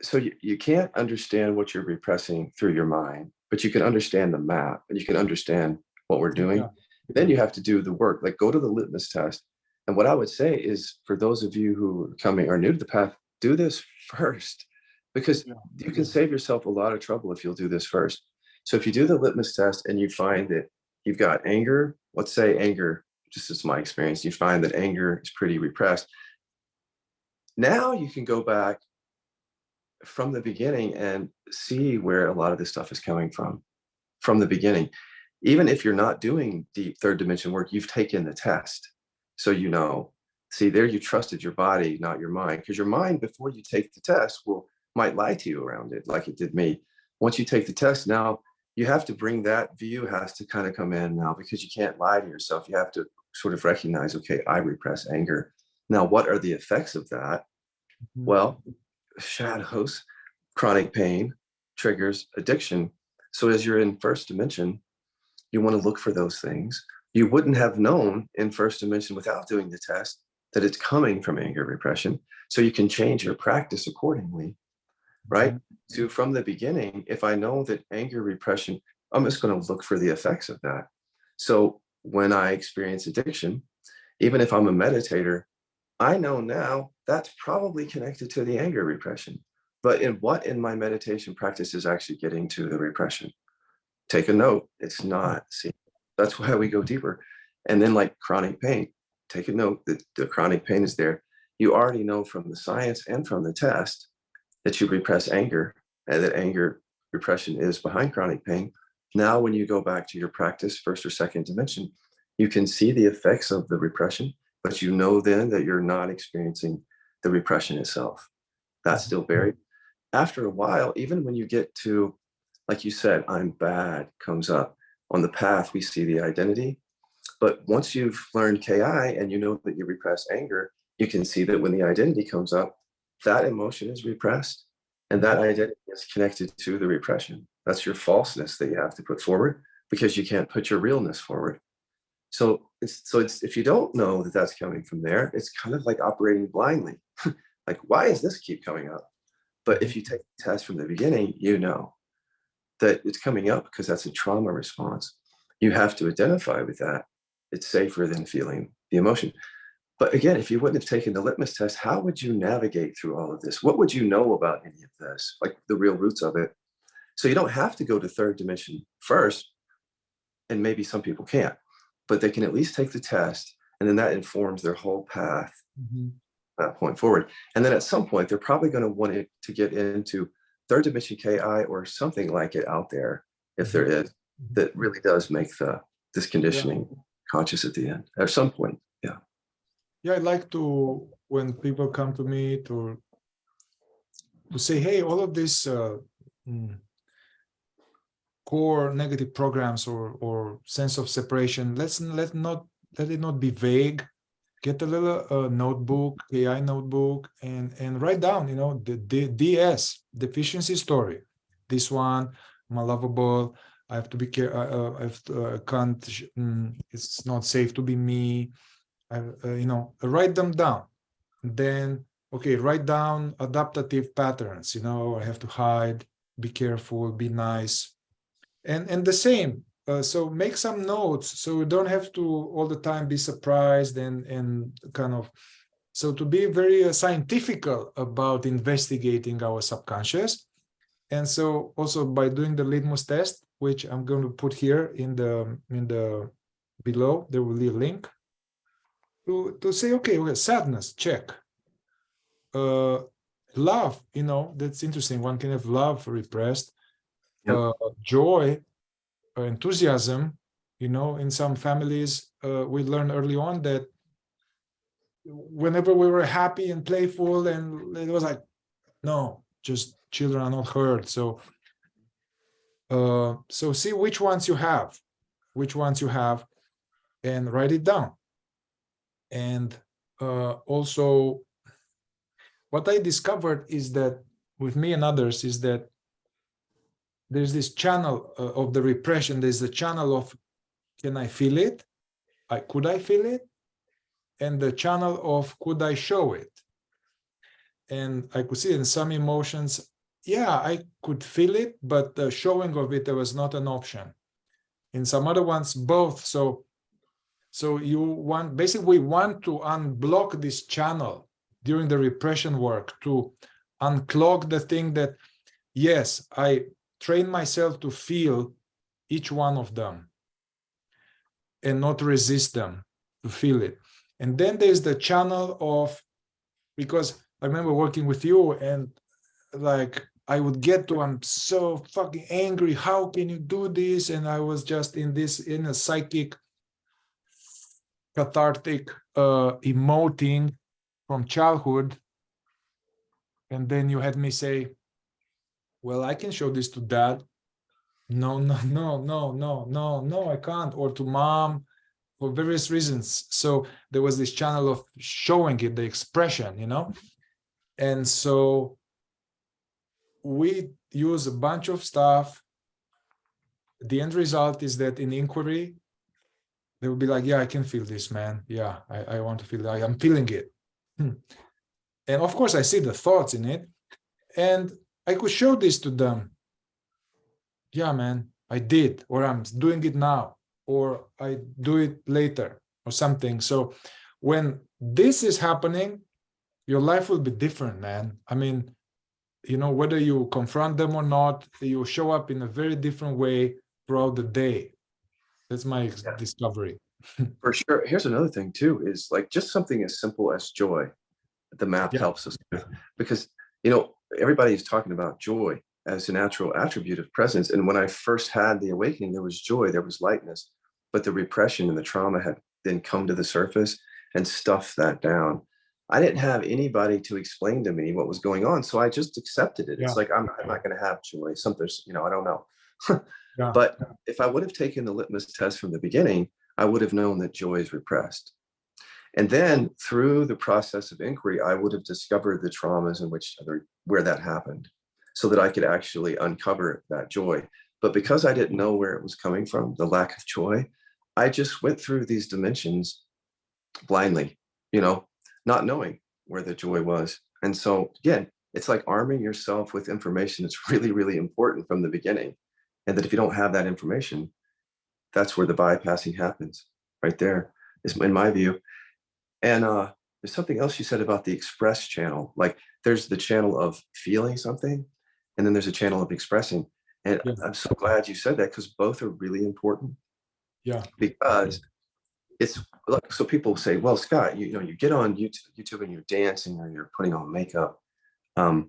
So you can't understand what you're repressing through your mind, but you can understand the map and you can understand what we're doing. Yeah. Then you have to do the work, like go to the litmus test. And what I would say is, for those of you who are new to the path, do this first, because you can save yourself a lot of trouble if you'll do this first. So if you do the litmus test and you find that you've got anger, let's say anger, just as my experience, you find that anger is pretty repressed. Now you can go back from the beginning and see where a lot of this stuff is coming from the beginning. Even if you're not doing deep third dimension work, you've taken the test. So, see there, you trusted your body, not your mind, because your mind, before you take the test, might lie to you around it, like it did me. Once you take the test, now you have to bring that view, has to kind of come in now, because you can't lie to yourself. You have to sort of recognize, okay, I repress anger. Now, what are the effects of that? Well, shadows, chronic pain, triggers, addiction. So as you're in first dimension, you want to look for those things. You wouldn't have known in first dimension without doing the test that it's coming from anger repression. So you can change your practice accordingly, right? So from the beginning, if I know that anger repression, I'm just going to look for the effects of that. So when I experience addiction, even if I'm a meditator, I know now that's probably connected to the anger repression. But what in my meditation practice is actually getting to the repression? Take a note. It's not. See, that's why we go deeper. And then, like chronic pain, take a note that the chronic pain is there. You already know from the science and from the test that you repress anger, and that anger repression is behind chronic pain. Now, when you go back to your practice, first or second dimension, you can see the effects of the repression, but you know then that you're not experiencing the repression itself. That's still buried. After a while, even when you get to, like you said, I'm bad comes up. On the path, we see the identity. But once you've learned KI and you know that you repress anger, you can see that when the identity comes up, that emotion is repressed, and that identity is connected to the repression. That's your falseness that you have to put forward because you can't put your realness forward. So it's if you don't know that that's coming from there, it's kind of like operating blindly. Like, why does this keep coming up? But if you take the test from the beginning, you know that it's coming up because that's a trauma response. You have to identify with that. It's safer than feeling the emotion. But again, if you wouldn't have taken the litmus test, how would you navigate through all of this? What would you know about any of this, like the real roots of it? So you don't have to go to third dimension first, and maybe some people can't, but they can at least take the test, and then that informs their whole path that point forward. And then at some point, they're probably going to want it to get into third dimension KI or something like it out there, if there is, that really does make this conditioning conscious at the end, at some point. Yeah. Yeah, I like to, when people come to me to say, hey, all of these core negative programs or sense of separation, let it not be vague. Get a little notebook, AI notebook, and write down, the DS, deficiency story. This one, I'm unlovable. I have to be careful. I can't. It's not safe to be me. Write them down. Then, okay, write down adaptive patterns. I have to hide, be careful, be nice, and the same. So make some notes so you don't have to all the time be surprised and kind of. So to be very scientific about investigating our subconscious. And so also by doing the litmus test, which I'm going to put here in the below, there will be a link to say, okay, sadness, check. Love, that's interesting. One can have love repressed, joy, enthusiasm. In some families, we learned early on that whenever we were happy and playful, and it was like, no, just children are not heard. So see which ones you have, and write it down. And also, what I discovered is that with me and others is that there's this channel of the repression. There's the channel of, can I feel it? Could I feel it? And the channel of, could I show it? And I could see in some emotions, yeah, I could feel it, but the showing of it, there was not an option. In some other ones, both. So you want, basically, we want to unblock this channel during the repression work to unclog the thing that, yes, I train myself to feel each one of them and not resist them, to feel it. And then there's the channel of, because I remember working with you and like I would get to, I'm so fucking angry, how can you do this? And I was just in a psychic cathartic emoting from childhood. And then you had me say, well, I can show this to dad. No, I can't. Or to mom, for various reasons. So there was this channel of showing it, the expression, And so we use a bunch of stuff. The end result is that in inquiry, they will be like, yeah, I can feel this, man. Yeah, I want to feel it. I'm feeling it. And of course, I see the thoughts in it. And I could show this to them. Yeah, man, I did, or I'm doing it now, or I do it later, or something. So when this is happening, your life will be different, man. I mean, whether you confront them or not, you show up in a very different way throughout the day. That's my discovery. For sure. Here's another thing too, is like just something as simple as joy. The map helps us with, because, everybody's talking about joy as a natural attribute of presence. And when I first had the awakening, there was joy, there was lightness, but the repression and the trauma had then come to the surface and stuffed that down. I didn't have anybody to explain to me what was going on. So I just accepted it. It's like, I'm not going to have joy. Something's, I don't know. But if I would have taken the litmus test from the beginning, I would have known that joy is repressed. And then through the process of inquiry, I would have discovered the traumas in which where that happened, so that I could actually uncover that joy. But because I didn't know where it was coming from, the lack of joy, I just went through these dimensions blindly, you know, not knowing where the joy was. And so again, it's like arming yourself with information that's really, really important from the beginning. And that if you don't have that information, that's where the bypassing happens, right there, is in my view. And there's something else you said about the express channel. Like there's the channel of feeling something, and then there's a channel of expressing. And Yeah. I'm so glad you said that, because both are really important. Yeah. Because it's like, so people say, well, Scott, you know, you get on YouTube and you're dancing or you're putting on makeup. Why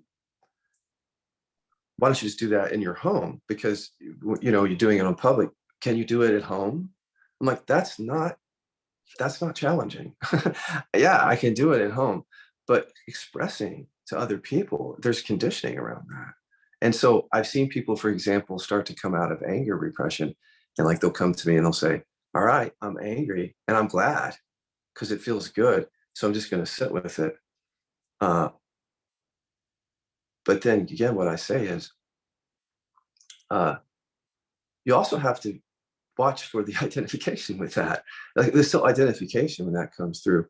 don't you just do that in your home? Because, you know, you're doing it on public. Can you do it at home? I'm like, that's not challenging. Yeah, I can do it at home, but expressing to other people, there's conditioning around that. And so I've seen people, for example, start to come out of anger repression, and like they'll come to me and they'll say, all right, I'm angry and I'm glad because it feels good. So I'm just going to sit with it. But then again, what I say is, you also have to watch for the identification with that. Like there's still identification when that comes through,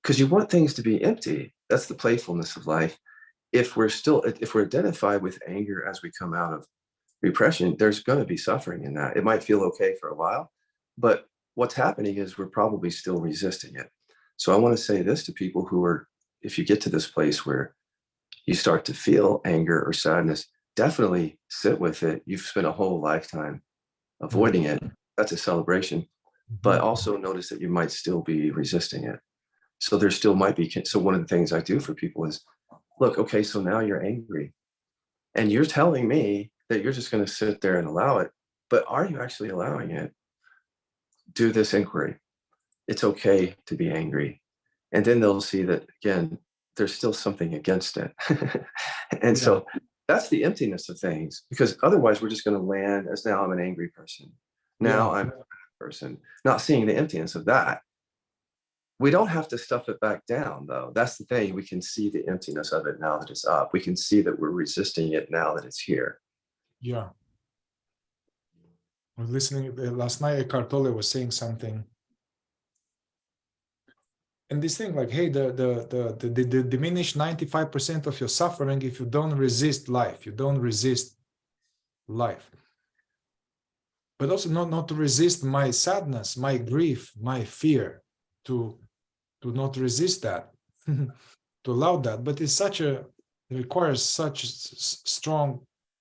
because you want things to be empty. That's the playfulness of life. If we're identified with anger as we come out of repression, there's going to be suffering in that. It might feel okay for a while, but what's happening is we're probably still resisting it. So I want to say this to people who are, if you get to this place where you start to feel anger or sadness, definitely sit with it. You've spent a whole lifetime avoiding it. That's a celebration. But also notice that you might still be resisting it. So there still might be. So one of the things I do for people is, look, okay, so now you're angry and you're telling me that you're just going to sit there and allow it. But are you actually allowing it? Do this inquiry. It's okay to be angry. And then they'll see that, again, there's still something against it. And so that's the emptiness of things, because otherwise we're just going to land as, now I'm an angry person. Now I'm a person, not seeing the emptiness of that. We don't have to stuff it back down, though. That's the thing. We can see the emptiness of it now that it's up. We can see that we're resisting it now that it's here. Yeah. I was listening last night. Cartole was saying something, and this thing like, hey, the diminish 95% of your suffering if you don't resist life. You don't resist life. But also not to resist my sadness, my grief, my fear, to not resist that, to allow that. But it's it requires such strong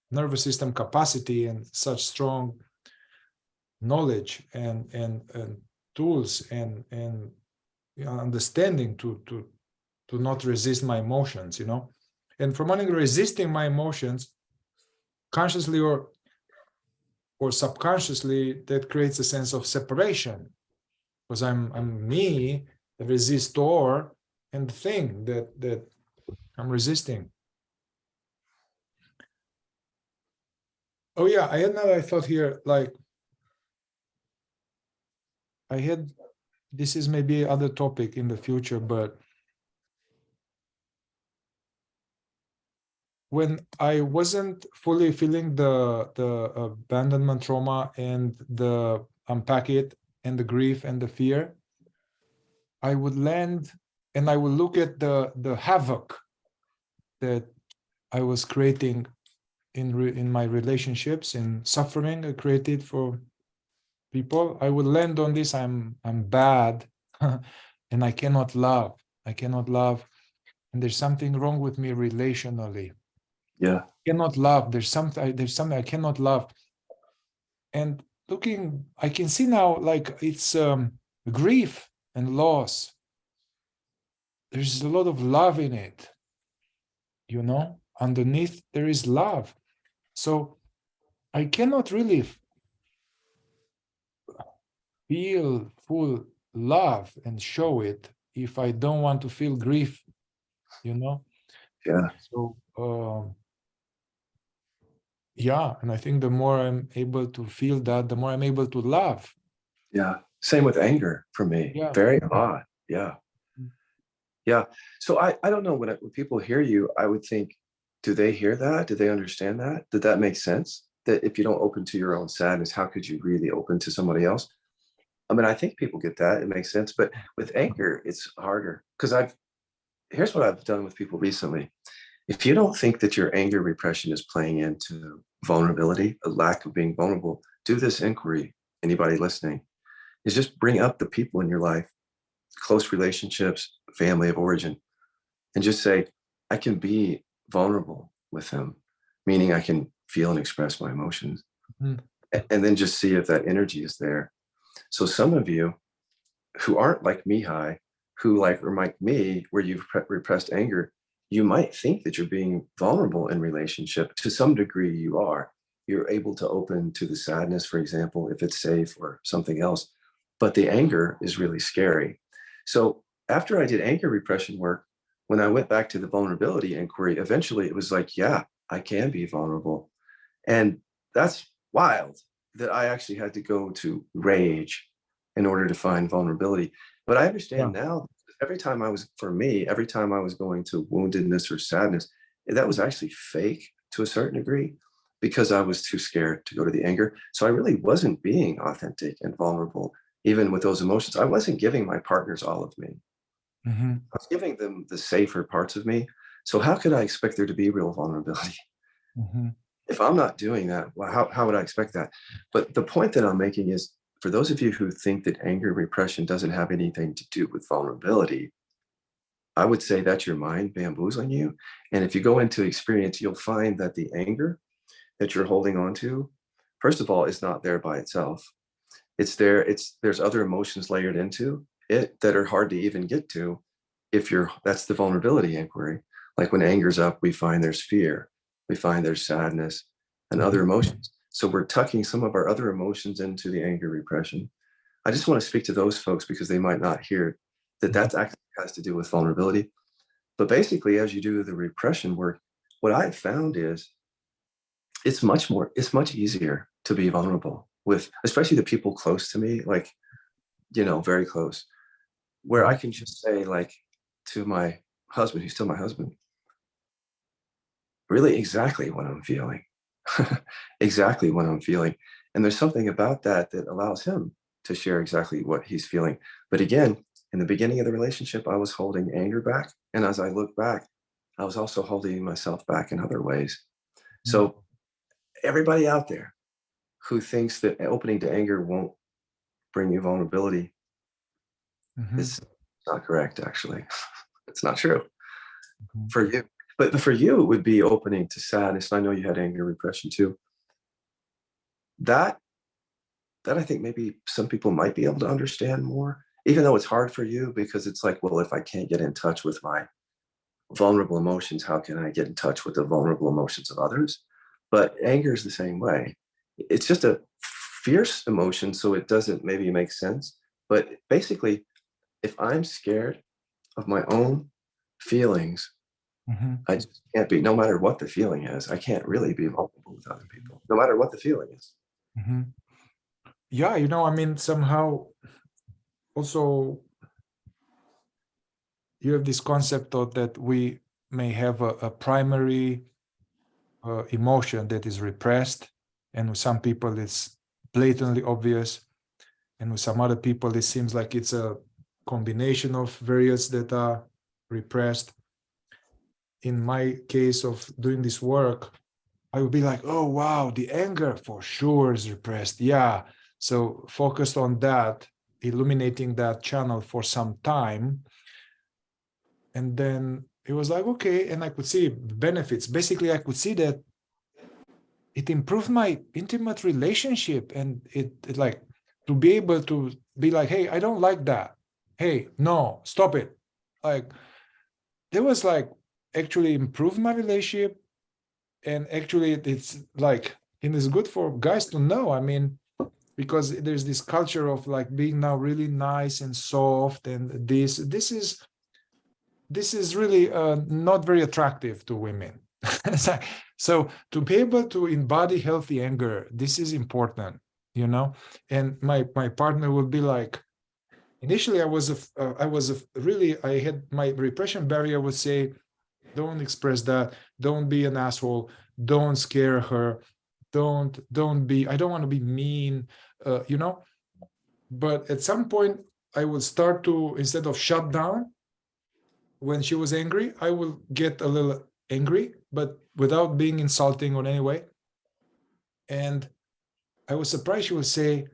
nervous system capacity and such strong knowledge and tools and understanding to not resist my emotions, you know. And from resisting my emotions consciously or subconsciously, that creates a sense of separation, because I'm me, the resistor, and the thing that I'm resisting. Oh yeah, I had another thought here. Like this is maybe other topic in the future, but when I wasn't fully feeling the abandonment trauma and the unpack it and the grief and the fear, I would land and I would look at the havoc that I was creating in my relationships, in suffering I created for people. I would land on this: I'm bad, and I cannot love. I cannot love, and there's something wrong with me relationally. Yeah. I cannot love. There's something I cannot love. And looking, I can see now, like it's grief and loss. There's a lot of love in it, you know. Underneath there is love. So I cannot really feel full love and show it if I don't want to feel grief, you know. Yeah. So yeah, and I think the more I'm able to feel that, the more I'm able to love. Yeah. Same with anger for me. Yeah. Very odd. Yeah. Yeah. So I don't know, when people hear you, I would think, do they hear that? Do they understand that? Did that make sense? That if you don't open to your own sadness, how could you really open to somebody else? I mean, I think people get that. It makes sense. But with anger, it's harder, because here's what I've done with people recently. If you don't think that your anger repression is playing into vulnerability, a lack of being vulnerable, do this inquiry. Anybody listening, is just bring up the people in your life, close relationships, family of origin, and just say, I can be vulnerable with them, meaning I can feel and express my emotions. Mhm. And then just see if that energy is there. So some of you who aren't like Mihai, who or like me, where you've repressed anger, you might think that you're being vulnerable in relationship. To some degree, you are. You're able to open to the sadness, for example, if it's safe or something else. But the anger is really scary. So after I did anger repression work, when I went back to the vulnerability inquiry, eventually it was like, yeah, I can be vulnerable. And that's wild that I actually had to go to rage in order to find vulnerability. But I understand now, every time I was going to woundedness or sadness, that was actually fake to a certain degree, because I was too scared to go to the anger. So I really wasn't being authentic and vulnerable, even with those emotions. I wasn't giving my partners all of me. Mm-hmm. I was giving them the safer parts of me. So how could I expect there to be real vulnerability? Mm-hmm. If I'm not doing that, well, how would I expect that? But the point that I'm making is, for those of you who think that anger repression doesn't have anything to do with vulnerability, I would say that's your mind bamboozling you. And if you go into experience, you'll find that the anger that you're holding on to, first of all, is not there by itself. It's there. There's other emotions layered into it that are hard to even get to. That's the vulnerability inquiry. Like when anger's up, we find there's fear, we find there's sadness and other emotions. So we're tucking some of our other emotions into the anger repression. I just want to speak to those folks because they might not hear that that actually has to do with vulnerability. But basically, as you do the repression work, what I've found is it's much easier to be vulnerable with, especially the people close to me, like, very close, where I can just say, like, to my husband, who's still my husband, really exactly what I'm feeling, exactly what I'm feeling. And there's something about that that allows him to share exactly what he's feeling. But again, in the beginning of the relationship, I was holding anger back. And as I look back, I was also holding myself back in other ways. So everybody out there who thinks that opening to anger won't bring you vulnerability, is not correct, actually. It's not true for you. But for you, it would be opening to sadness. I know you had anger repression too. That I think maybe some people might be able to understand more, even though it's hard for you, because it's like, well, if I can't get in touch with my vulnerable emotions, how can I get in touch with the vulnerable emotions of others? But anger is the same way. It's just a fierce emotion, so it doesn't maybe make sense. But basically, if I'm scared of my own feelings, I just can't be, no matter what the feeling is, I can't really be vulnerable with other people, no matter what the feeling is. Yeah, I mean, somehow also you have this concept of that we may have a primary emotion that is repressed, and with some people it's blatantly obvious, and with some other people it seems like it's a combination of various that are repressed. In my case of doing this work, I would be like, oh wow, the anger for sure is repressed. Yeah. So focused on that, illuminating that channel for some time. And then it was like, okay, and I could see the benefits. Basically, I could see that it improved my intimate relationship, and it like to be able to be like, hey, I don't like that. Hey, no, stop it. Like there was like actually improved my relationship. And actually it's like, it is good for guys to know. I mean, because there's this culture of like being now really nice and soft, and this is really not very attractive to women. So to be able to embody healthy anger, this is important, and my partner will be like, initially I had my repression barrier would say, don't express that, don't be an asshole, don't scare her, don't be, I don't want to be mean, you know. But at some point I would start to, instead of shut down when she was angry, I will get a little angry, but without being insulting or any way. And I was surprised she would say,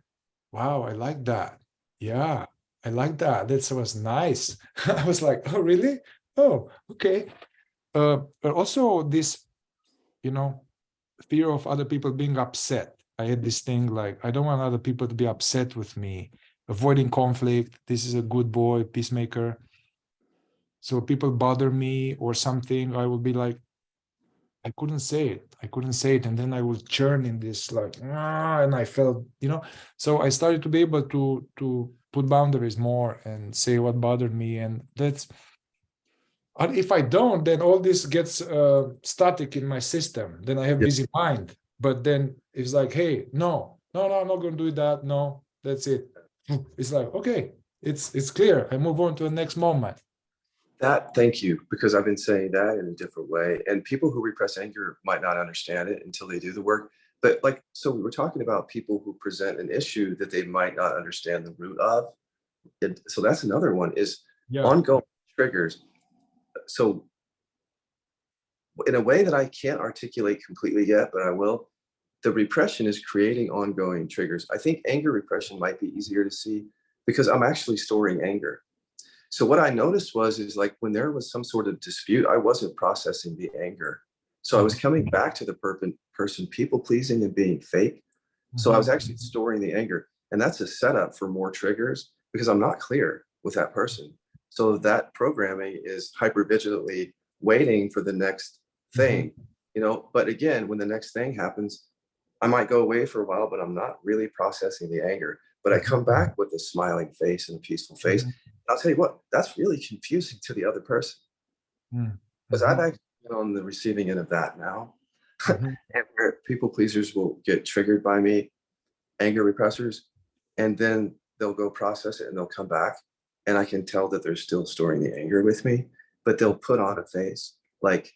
wow, I like that. Yeah, I like that. That was nice. I was like, oh, really? Oh, okay. But also this, you know, fear of other people being upset. I had this thing like, I don't want other people to be upset with me, avoiding conflict. This is a good boy, peacemaker. So people bother me or something, I will be like, I couldn't say it. I couldn't say it. And then I would churn in this like, and I felt, you know, so I started to be able to put boundaries more and say what bothered me. And that's, and if I don't, then all this gets static in my system. Then I have Yep. busy mind. But then it's like, hey, no, I'm not going to do that. No, that's it. It's like, okay, it's clear. I move on to the next moment. Thank you, because I've been saying that in a different way. And people who repress anger might not understand it until they do the work. But like, so we were talking about people who present an issue that they might not understand the root of. So that's another one is Yeah. ongoing triggers. So in a way that I can't articulate completely yet, but I will, the repression is creating ongoing triggers. I think anger repression might be easier to see because I'm actually storing anger. So what I noticed is like when there was some sort of dispute, I wasn't processing the anger. So I was coming back to the person people pleasing and being fake. So I was actually storing the anger. And that's a setup for more triggers because I'm not clear with that person. So that programming is hypervigilantly waiting for the next thing, you know. But again, when the next thing happens, I might go away for a while, but I'm not really processing the anger. But I come back with a smiling face and a peaceful face. I'll tell you what, that's really confusing to the other person because I've actually been on the receiving end of that now. And where people pleasers will get triggered by me, anger repressors, and then they'll go process it and they'll come back. And I can tell that they're still storing the anger with me, but they'll put on a face like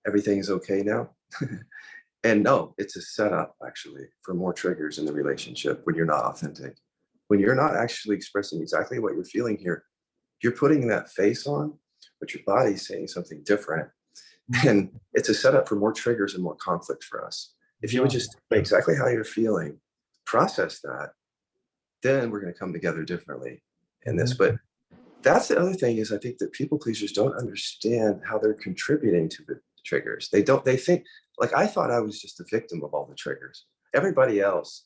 everything's okay now. And no, it's a setup actually for more triggers in the relationship when you're not authentic. When you're not actually expressing exactly what you're feeling here, you're putting that face on, but your body's saying something different. And it's a setup for more triggers and more conflict for us. If you would just say exactly how you're feeling, process that, then we're going to come together differently in this. But that's the other thing is I think that people pleasers don't understand how they're contributing to the triggers. They think, like, I thought I was just a victim of all the triggers. Everybody else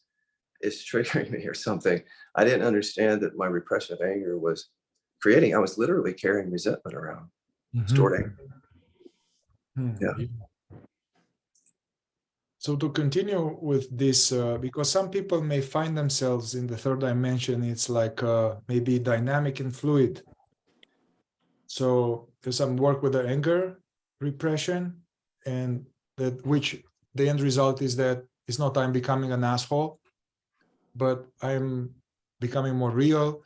is triggering me or something. I didn't understand that my repression of anger was I was literally carrying resentment around, stored anger. Yeah. So to continue with this, because some people may find themselves in the third dimension, it's like maybe dynamic and fluid. So there's some work with the anger repression, and that which the end result is that it's not I'm becoming an asshole, but I'm becoming more real,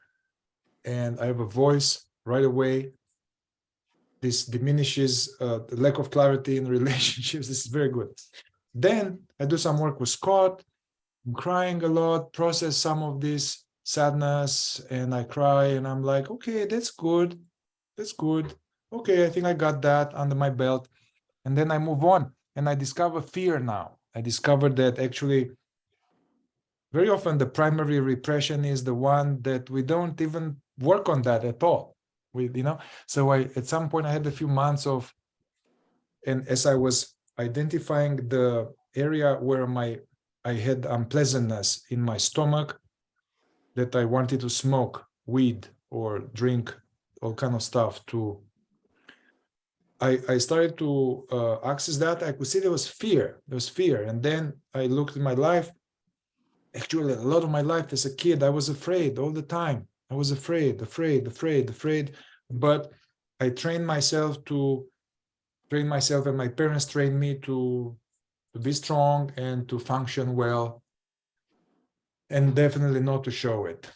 and I have a voice right away. This diminishes the lack of clarity in relationships. This is very good. Then I do some work with Scott. I'm crying a lot, process some of this sadness, and I cry, and I'm like, okay, that's good. That's good. Okay, I think I got that under my belt. And then I move on, and I discover fear now. I discovered that actually very often the primary repression is the one that we don't even work on that at all. So at some point I had a few months of, and as I was identifying the area where I had unpleasantness in my stomach, that I wanted to smoke weed or drink all kind of stuff I started to access that. I could see there was fear. And then I looked at my life. Actually, a lot of my life as a kid, I was afraid all the time. I was afraid. But I trained myself, and my parents trained me to be strong and to function well, and definitely not to show it.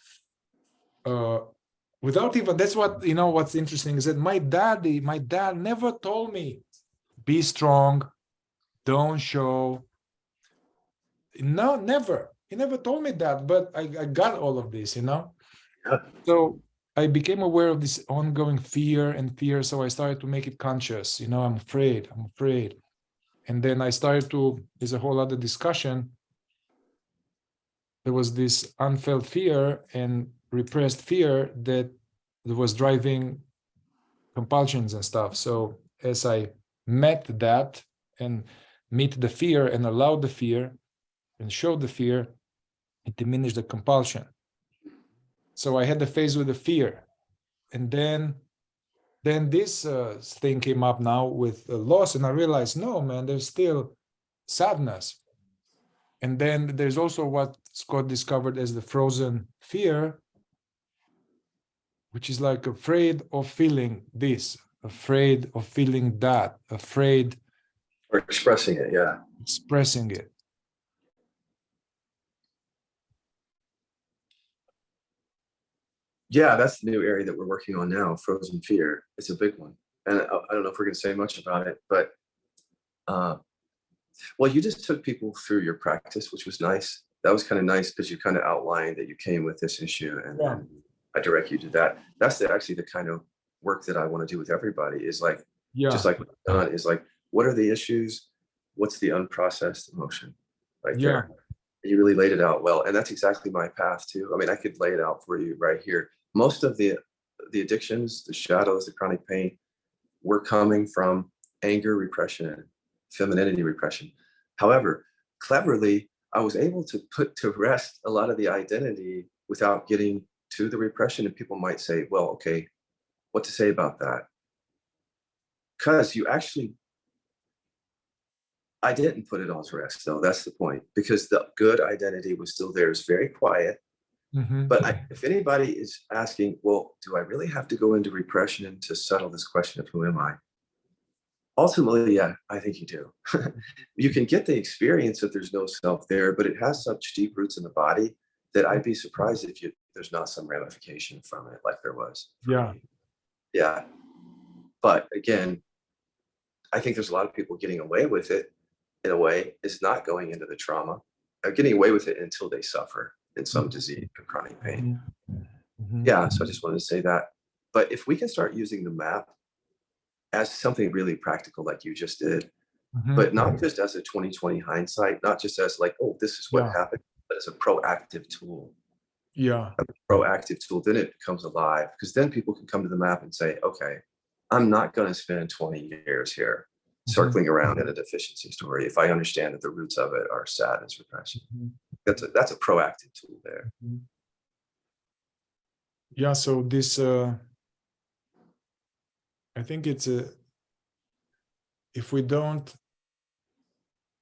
without even, that's what, you know, what's interesting is that my dad never told me, be strong, don't show. No, never. He never told me that, but I got all of this, you know? Yeah. So I became aware of this ongoing fear and fear. So I started to make it conscious. You know, I'm afraid. And then I started to, there's a whole other discussion. There was this unfelt fear and repressed fear that was driving compulsions and stuff. So as I met that and meet the fear and allowed the fear and showed the fear, it diminished the compulsion. So I had the phase with the fear. And then this thing came up now with loss, and I realized, no, man, there's still sadness. And then there's also what Scott discovered as the frozen fear, which is like afraid of feeling this, afraid of feeling that, afraid Or expressing it, yeah. expressing it. Yeah, that's the new area that we're working on now, frozen fear. It's a big one. And I don't know if we're going to say much about it, but well, you just took people through your practice, which was nice. That was kind of nice because you kind of outlined that you came with this issue, and Yeah. I direct you to that. That's actually the kind of work that I want to do with everybody, is like, Yeah. just like what I've done, is like, what are the issues? What's the unprocessed emotion right Yeah. there? You really laid it out well. And that's exactly my path too. I mean, I could lay it out for you right here. Most of the addictions, the shadows, the chronic pain were coming from anger repression and femininity repression. However, cleverly, I was able to put to rest a lot of the identity without getting to the repression. And people might say, well, okay, what to say about that? Because you actually, I didn't put it all to rest, though. That's the point, because the good identity was still there. It's very quiet. Mm-hmm. But if anybody is asking, well, do I really have to go into repression to settle this question of who am I? Ultimately, yeah, I think you do. You can get the experience that there's no self there, but it has such deep roots in the body that I'd be surprised if there's not some ramification from it, like there was. Yeah. Me. Yeah. But again, I think there's a lot of people getting away with it in a way, is not going into the trauma, or getting away with it until they suffer in some disease or chronic pain. Mm-hmm. Yeah, so I just wanted to say that. But if we can start using the map as something really practical, like you just did, Mm-hmm. but not just as a 2020 hindsight, not just as like, oh, this is what Yeah. happened, but as a proactive tool. Yeah. A proactive tool, then it becomes alive, because then people can come to the map and say, okay, I'm not going to spend 20 years here circling around in a deficiency story if I understand that the roots of it are sadness, repression. That's a proactive tool there. Yeah, so this I think it's if we don't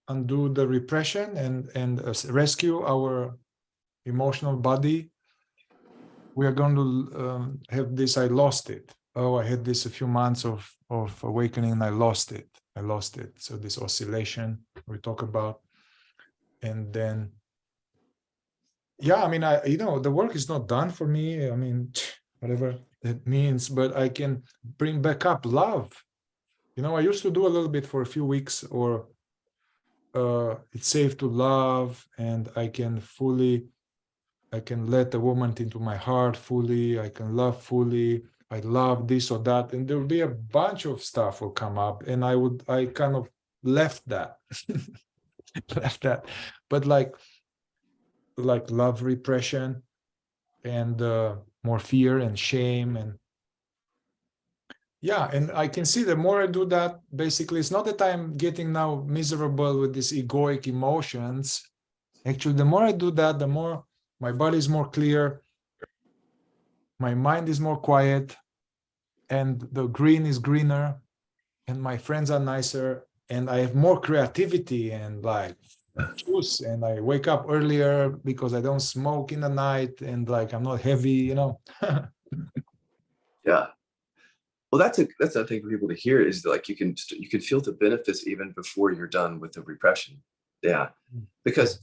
undo the repression and rescue our emotional body, we are going to have this, I lost it. Oh, I had this a few months of awakening and I lost it. So this oscillation we talk about. And then, yeah, I mean, the work is not done for me. I mean, whatever that means, but I can bring back up love. I used to do a little bit for a few weeks, or it's safe to love, and I can let a woman into my heart fully. I can love fully. I love this or that, and there will be a bunch of stuff will come up, and I kind of left that, but like love repression and more fear and shame, and yeah, and I can see the more I do that, basically, it's not that I'm getting now miserable with these egoic emotions. Actually, the more I do that, the more my body is more clear, my mind is more quiet, and the green is greener, and my friends are nicer, and I have more creativity and like juice, and I wake up earlier because I don't smoke in the night, and like I'm not heavy. Yeah. Well, that's a thing for people to hear, is like you can feel the benefits even before you're done with the repression. Yeah, because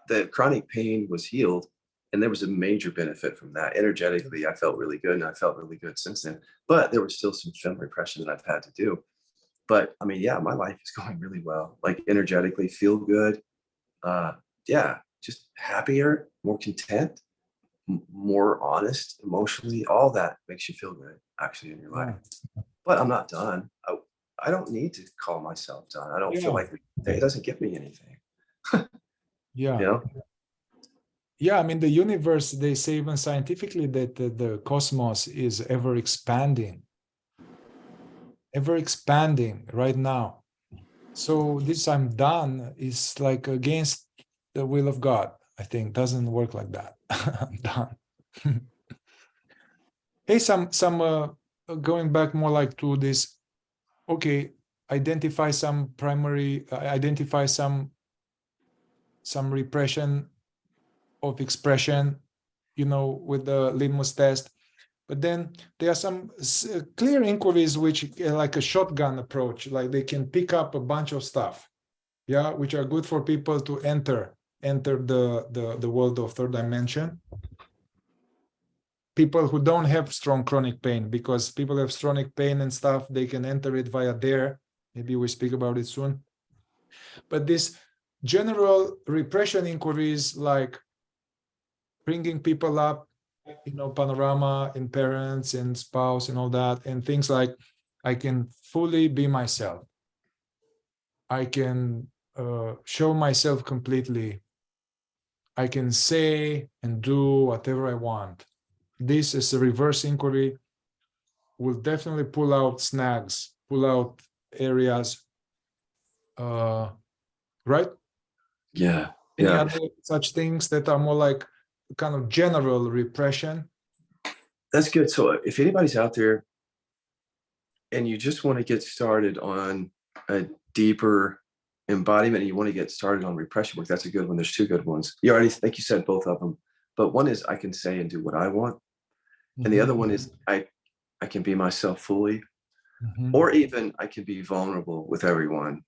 the chronic pain was healed, And there was a major benefit from that. Energetically, I felt really good, and I felt really good since then. But there was still some film repression that I've had to do. But I mean, yeah, my life is going really well. Like energetically, feel good. Yeah, just happier, more content, more honest emotionally. All that makes you feel good, actually, in your life. But I'm not done. I don't need to call myself done. I don't feel like it doesn't give me anything. Yeah. You know? Yeah, I mean, the universe, they say even scientifically that the cosmos is ever expanding right now. So this I'm done is like against the will of God, I think. Doesn't work like that. I'm done. Hey, some going back more like to this, okay, identify some repression of expression, with the litmus test. But then there are some clear inquiries which like a shotgun approach, like they can pick up a bunch of stuff, yeah, which are good for people to enter the world of third dimension. People who don't have strong chronic pain, because people have chronic pain and stuff, they can enter it via there. Maybe we speak about it soon. But this general repression inquiries, like bringing people up, panorama in parents and spouse and all that, and things like, I can fully be myself. I can show myself completely. I can say and do whatever I want. This is a reverse inquiry, will definitely pull out snags, pull out areas, right? Yeah. Any other such things that are more like kind of general repression? That's good. So if anybody's out there and you just want to get started on a deeper embodiment, and you want to get started on repression work, that's a good one. There's two good ones. You already think you said both of them, but one is I can say and do what I want. And the other one is I can be myself fully, or even I can be vulnerable with everyone.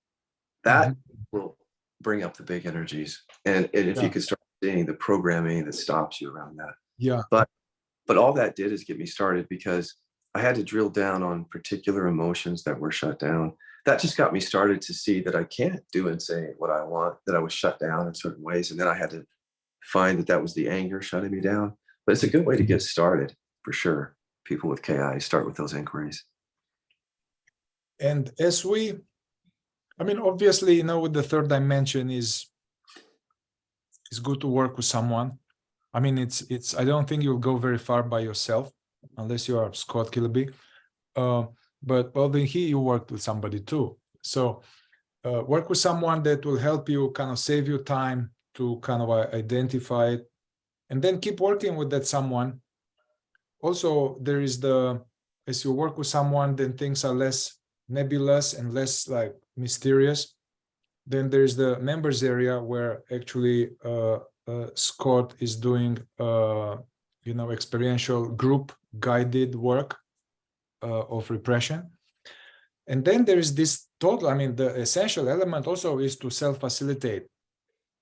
That will bring up the big energies. And if you could start seeing the programming that stops you around that. Yeah. But all that did is get me started, because I had to drill down on particular emotions that were shut down. That just got me started to see that I can't do and say what I want, that I was shut down in certain ways. And then I had to find that was the anger shutting me down. But it's a good way to get started, for sure. People with KI start with those inquiries. And as obviously, with the third dimension is good to work with someone. I mean, it's I don't think you'll go very far by yourself unless you are Scott Kilby. But then here you worked with somebody too. So work with someone that will help you kind of save you time to kind of identify it, and then keep working with that someone. Also, there is as you work with someone, then things are less nebulous and less like mysterious. Then there's the members area where actually Scott is doing experiential group guided work of repression. And then there is this total, the essential element also is to self-facilitate,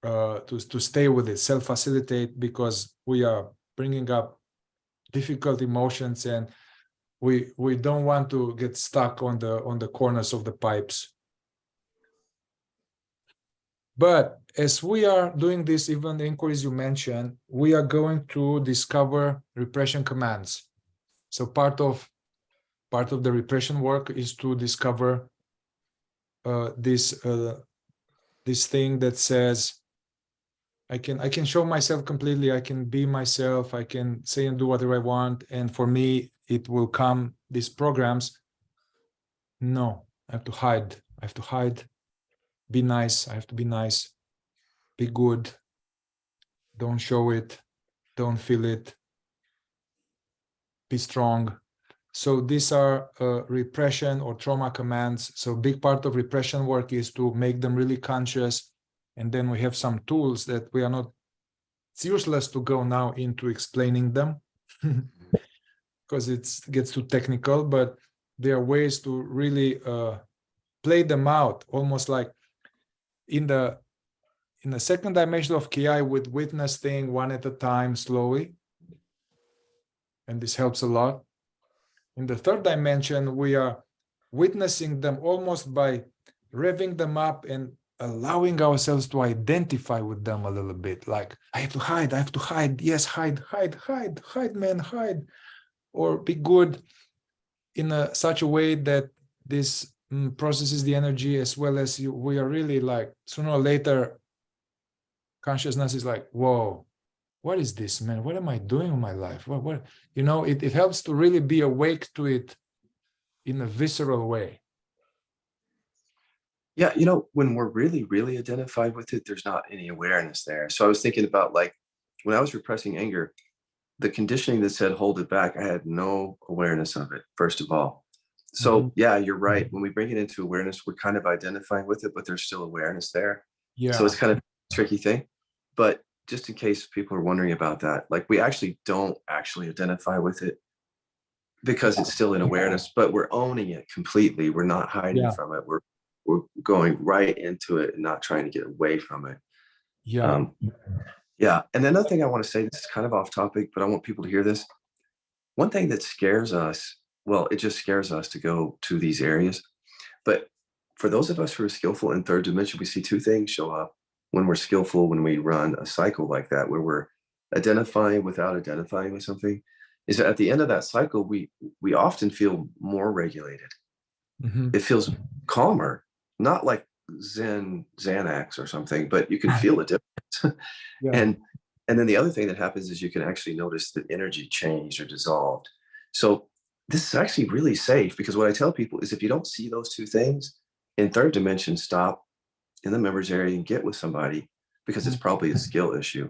to stay with it, self-facilitate, because we are bringing up difficult emotions, and we don't want to get stuck on the corners of the pipes. But as we are doing this, even the inquiries you mentioned, we are going to discover repression commands. So part of the repression work is to discover this thing that says, I can show myself completely, I can be myself, I can say and do whatever I want, and for me it will come these programs. No, I have to hide. Be nice, I have to be nice. Be good. Don't show it. Don't feel it. Be strong. So these are repression or trauma commands. So big part of repression work is to make them really conscious. And then we have some tools that we are not, it's useless to go now into explaining them because it gets too technical, but there are ways to really play them out, almost like in the in the second dimension of ki, with witness thing one at a time slowly, and this helps a lot. In the third dimension, we are witnessing them almost by revving them up and allowing ourselves to identify with them a little bit. Like, I have to hide. Yes, hide, man, hide. Or be good in such a way that this processes the energy, as well as we are really like, sooner or later, consciousness is like, whoa, what is this, man? What am I doing in my life? What you know, it helps to really be awake to it in a visceral way. Yeah, when we're really, really identified with it, there's not any awareness there. So I was thinking about, like, when I was repressing anger, the conditioning that said hold it back, I had no awareness of it, first of all. So yeah, you're right. When we bring it into awareness, we're kind of identifying with it, but there's still awareness there. Yeah. So it's kind of a tricky thing. But just in case people are wondering about that, like, we actually don't actually identify with it because it's still in awareness, but we're owning it completely. We're not hiding from it. We're going right into it and not trying to get away from it. Yeah. Yeah. And another thing I want to say, this is kind of off topic, but I want people to hear this. One thing that scares us, well, it just scares us to go to these areas. But for those of us who are skillful in third dimension, we see two things show up when we're skillful, when we run a cycle like that, where we're identifying without identifying with something, is that at the end of that cycle, we often feel more regulated. It feels calmer, not like Xanax or something, but you can feel a difference. And then the other thing that happens is you can actually notice the energy changed or dissolved. So this is actually really safe, because what I tell people is, if you don't see those two things in third dimension, stop in the members area and get with somebody, because it's probably a skill issue.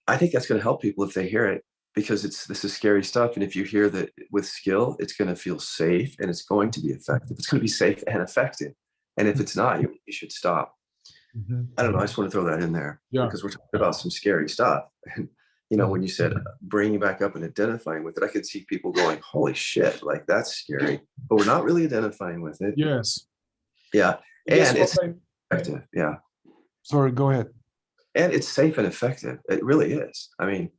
I think that's going to help people if they hear it, because this is scary stuff. And if you hear that with skill, it's going to feel safe and it's going to be effective. It's going to be safe and effective. And if it's not, you should stop. I don't know. I just want to throw that in there, because we're talking about some scary stuff. And, when you said bringing back up and identifying with it, I could see people going, holy shit, like, that's scary, but we're not really identifying with it. Yes. Yeah. And it's effective. Yeah. Sorry, go ahead. And it's safe and effective. It really is. I mean,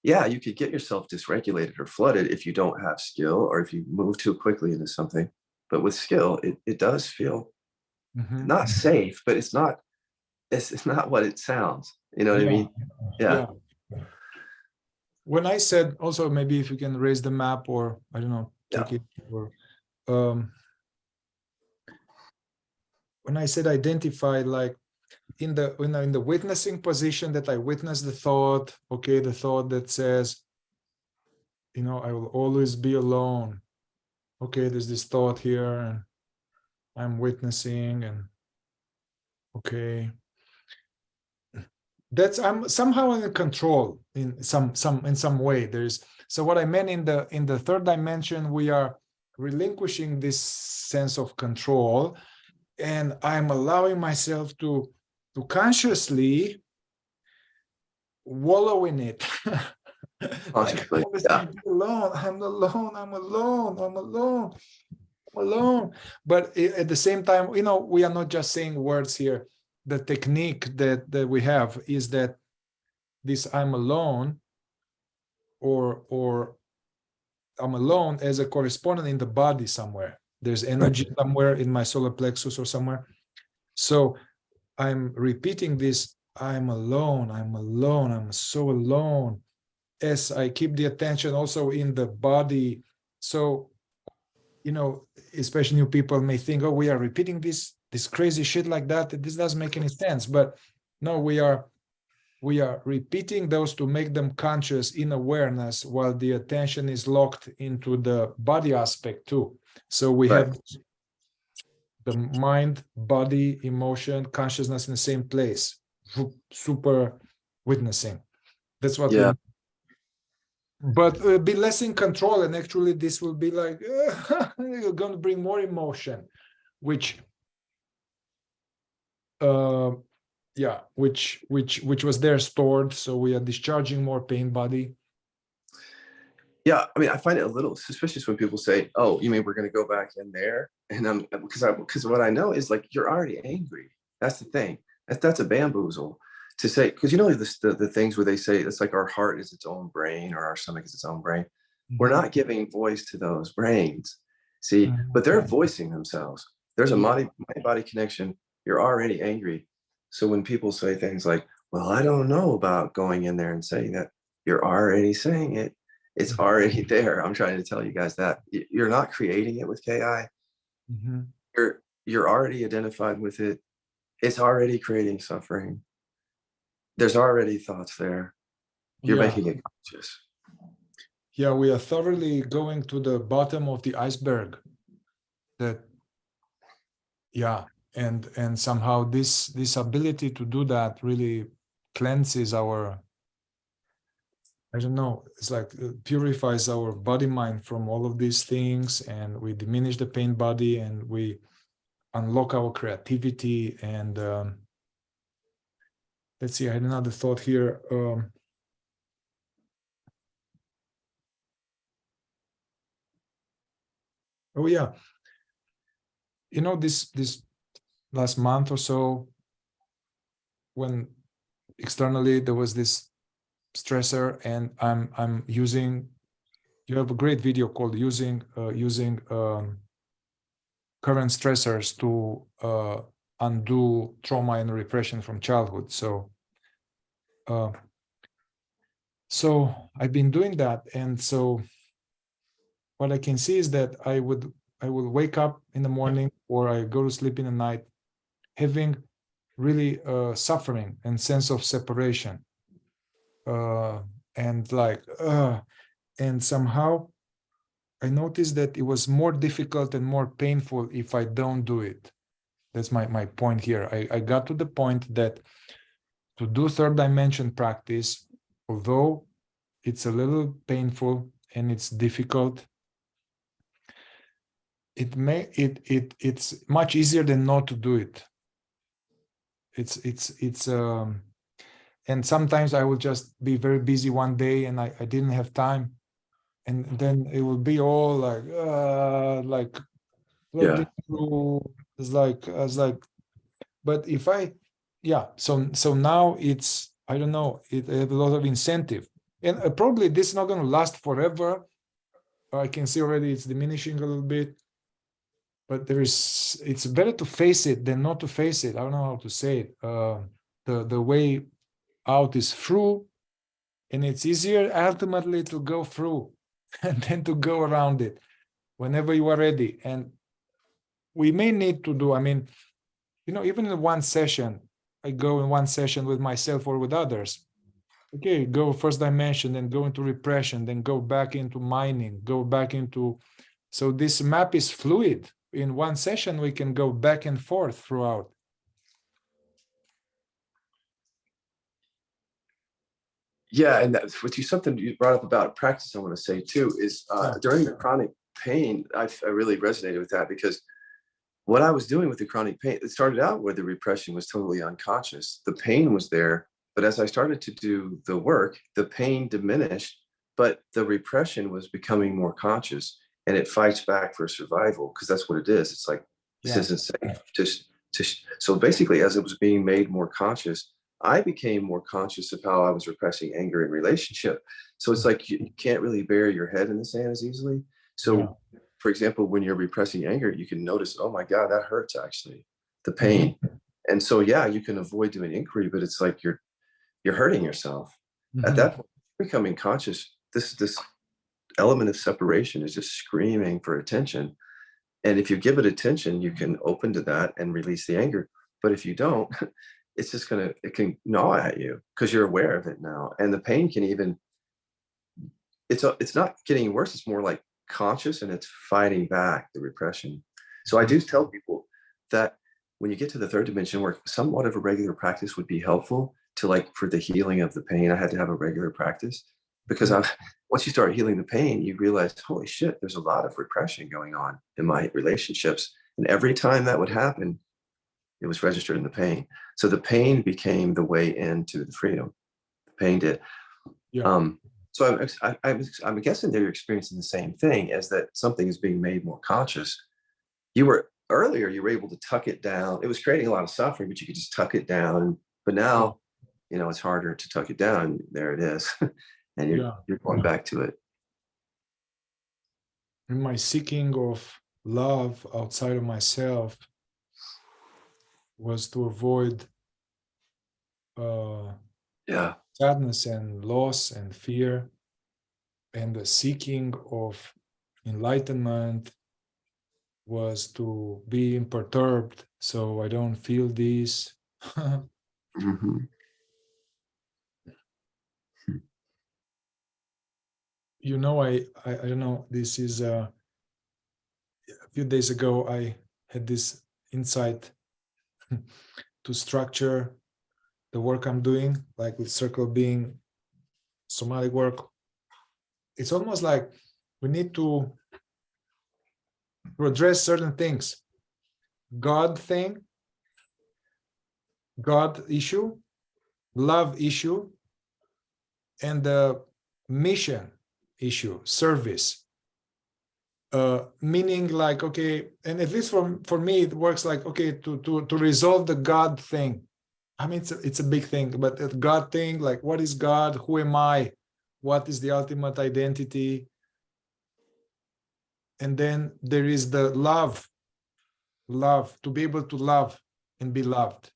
yeah, you could get yourself dysregulated or flooded if you don't have skill, or if you move too quickly into something. But with skill, it does feel not safe, but it's not what it sounds. You know what I mean? Yeah. When I said, also, maybe if you can raise the map, or I don't know, take it, or when I said identify, like, in the witnessing position, that I witness the thought, okay, the thought that says, I will always be alone. Okay, there's this thought here, and I'm witnessing, and okay, I'm somehow in control in some way. So what I meant in the third dimension, we are relinquishing this sense of control, and I'm allowing myself to consciously wallow in it. Like, I'm alone. But at the same time, we are not just saying words here. The technique that we have is that this I'm alone, or I'm alone as a correspondent in the body somewhere. There's energy somewhere in my solar plexus or somewhere. So I'm repeating this, I'm alone, I'm so alone, as I keep the attention also in the body. So, especially new people may think, oh, we are repeating this crazy shit like that. This doesn't make any sense. But no, we are repeating those to make them conscious in awareness, while the attention is locked into the body aspect too. So we have the mind, body, emotion, consciousness in the same place. Super witnessing. That's what we. But be less in control, and actually this will be like you're going to bring more emotion, which which was there stored. So we are discharging more pain body. Yeah, I mean, I find it a little suspicious when people say, "Oh, you mean we're going to go back in there?" And because what I know is, like, you're already angry. That's the thing. That's a bamboozle to say, because you know the things where they say it's like our heart is its own brain or our stomach is its own brain. We're not giving voice to those brains, see, but they're voicing themselves. There's a mind-body connection. You're already angry. So when people say things like, well, I don't know about going in there and saying that, you're already saying it. It's already there. I'm trying to tell you guys that you're not creating it with KI. You're already identified with it. It's already creating suffering. There's already thoughts there. You're making it conscious. Yeah, we are thoroughly going to the bottom of the iceberg. That, yeah, and somehow this ability to do that really cleanses our, I don't know, it's like purifies our body mind from all of these things, and we diminish the pain body, and we unlock our creativity. And let's see, I had another thought here. Oh yeah, you know, this last month or so, when externally there was this stressor, and I'm using, you have a great video called using current stressors to undo trauma and repression from childhood. So I've been doing that, and so what I can see is that I will wake up in the morning, or I go to sleep in the night having really suffering and sense of separation, and like and somehow I noticed that it was more difficult and more painful if I don't do it. That's my point here. I got to the point that to do third dimension practice, although it's a little painful and it's difficult, it's much easier than not to do it. It's and sometimes I will just be very busy one day and I didn't have time, and then it will be all like flooding through. It's like, but if I, so now it's, I don't know, I have a lot of incentive, and probably this is not going to last forever. I can see already it's diminishing a little bit, but it's better to face it than not to face it. I don't know how to say it. The way out is through, and it's easier ultimately to go through and then to go around it whenever you are ready. And we may need to do, I mean, you know, even in one session, I go in one session with myself or with others. Okay, go first dimension, then go into repression, then go back into mining, go back into, so this map is fluid. In one session, we can go back and forth throughout. Yeah, and that's what something you brought up about practice I want to say too is during the chronic pain, I really resonated with that, because what I was doing with the chronic pain, it started out where the repression was totally unconscious. The pain was there, but as I started to do the work, the pain diminished, but the repression was becoming more conscious, and it fights back for survival, because that's what it is. It's like, this isn't safe. So basically, as it was being made more conscious, I became more conscious of how I was repressing anger in relationship. So it's like you can't really bury your head in the sand as easily. So for example, when you're repressing anger, you can notice, oh my God, that hurts actually, the pain. And so, yeah, you can avoid doing inquiry, but it's like you're hurting yourself. At that point, becoming conscious, this element of separation is just screaming for attention. And if you give it attention, you can open to that and release the anger. But if you don't, it's just it can gnaw at you because you're aware of it now. And the pain can even, it's not getting worse. It's more like conscious, and it's fighting back the repression. So I do tell people that when you get to the third dimension work, somewhat of a regular practice would be helpful to, like, for the healing of the pain. I had to have a regular practice because once you start healing the pain, you realize, holy shit, there's a lot of repression going on in my relationships. And every time that would happen, it was registered in the pain. So the pain became the way into the freedom. The pain did. So I'm guessing that you're experiencing the same thing, as that something is being made more conscious. You were earlier you were able to tuck it down. It was creating a lot of suffering, but you could just tuck it down. But now, it's harder to tuck it down. There it is. And you're going back to it. In my seeking of love outside of myself was to avoid sadness and loss and fear, and the seeking of enlightenment was to be imperturbed so I don't feel this. Mm-hmm. I don't know, this is a few days ago I had this insight to structure the work I'm doing, like with circle being somatic work. It's almost like we need to address certain things. God thing, God issue, love issue, and the mission issue, service. Meaning like, okay, and at least for me, it works like, okay, to resolve the God thing. I mean, it's a big thing, but the God thing, like, what is God? Who am I? What is the ultimate identity? And then there is the love, to be able to love and be loved,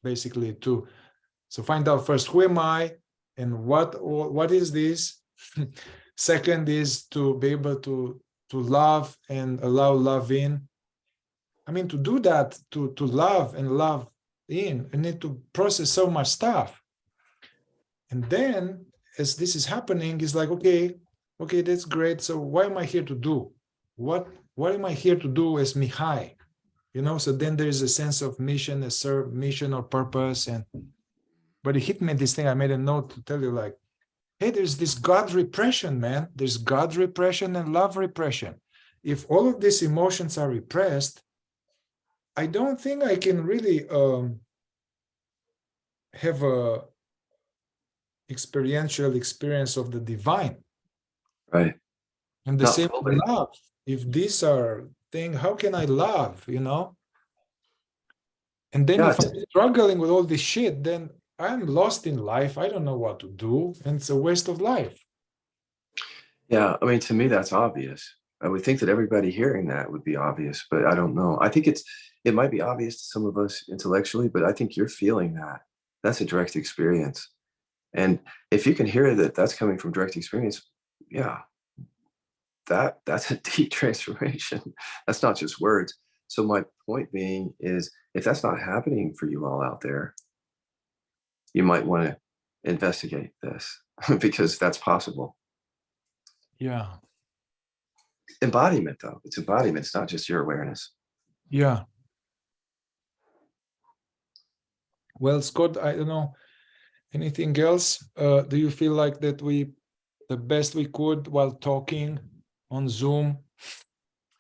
basically, too. So find out first, who am I and what is this? Second is to be able to love and allow love in. I mean, to do that, to love and love in, I need to process so much stuff. And then as this is happening, it's like, okay, that's great. So what am I here to do? What am I here to do as Mihai? So then there is a sense of mission, mission or purpose. But it hit me this thing. I made a note to tell you, like, hey, there's this God repression, man. There's God repression and love repression. If all of these emotions are repressed, I don't think I can really have a experiential experience of the divine. Right. And the same with love. If these are things, how can I love, And then if I'm struggling with all this shit, then I'm lost in life. I don't know what to do. And it's a waste of life. Yeah. I mean, to me, that's obvious. I would think that everybody hearing that would be obvious, but I don't know. I think it might be obvious to some of us intellectually, but I think you're feeling that. That's a direct experience. And if you can hear that that's coming from direct experience, yeah, that's a deep transformation. That's not just words. So my point being is, if that's not happening for you all out there, you might want to investigate this because that's possible. Yeah. Embodiment, though. It's embodiment. It's not just your awareness. Yeah. Well, Scott, I don't know. Anything else? Do you feel like that the best we could while talking on Zoom,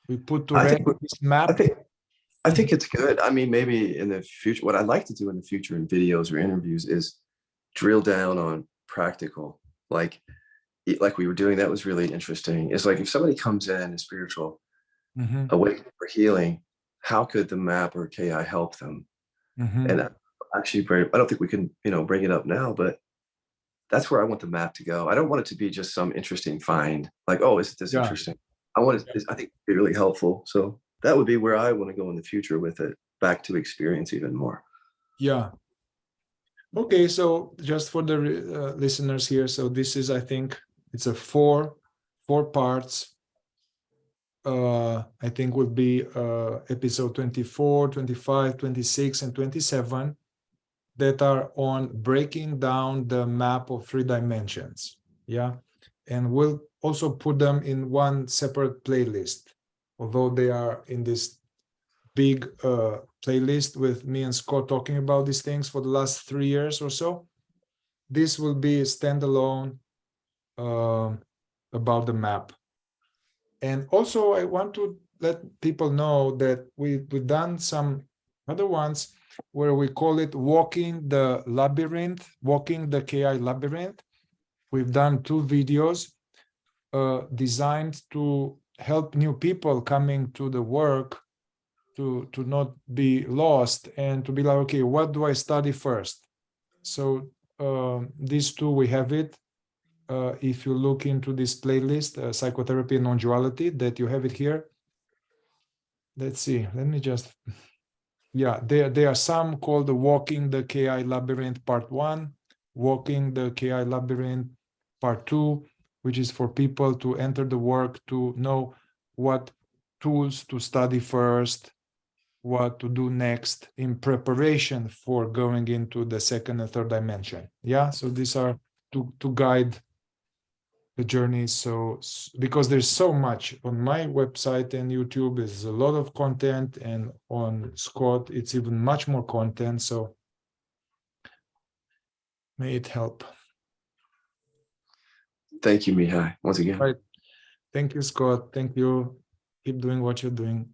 we put to rest this map? I think it's good. I mean, maybe in the future, what I'd like to do in the future in videos or interviews is drill down on practical, like we were doing. That was really interesting. It's like if somebody comes in as spiritual, awakening or healing, how could the map or KI help them? And actually, I don't think we can, bring it up now, but that's where I want the map to go. I don't want it to be just some interesting find, like, oh, isn't this interesting? I want it. I think it'd be really helpful. So that would be where I want to go in the future with it, back to experience even more. Yeah. Okay, so just for the listeners here, so this is, I think, it's a four parts. I think would be episode 24, 25, 26, and 27 that are on breaking down the map of 3 dimensions. Yeah. And we'll also put them in one separate playlist, although they are in this big playlist with me and Scott talking about these things for the last 3 years or so. This will be a standalone about the map. And also I want to let people know that we've done some other ones where we call it walking the labyrinth, walking the KI labyrinth. We've done 2 videos designed to help new people coming to the work to not be lost and to be like, okay, what do I study first? So these two, we have it. If you look into this playlist, psychotherapy and non-duality, that you have it here. Let's see, let me just, yeah, there are some called the Walking the KI Labyrinth Part 1, Walking the KI Labyrinth Part 2, which is for people to enter the work, to know what tools to study first, what to do next in preparation for going into the second and third dimension. Yeah, so these are to guide the journey. So because there's so much on my website and YouTube, there's a lot of content, and on Scott it's even much more content, so may it help. Thank you, Mihai, once again. Right. Thank you, Scott. Thank you. Keep doing what you're doing.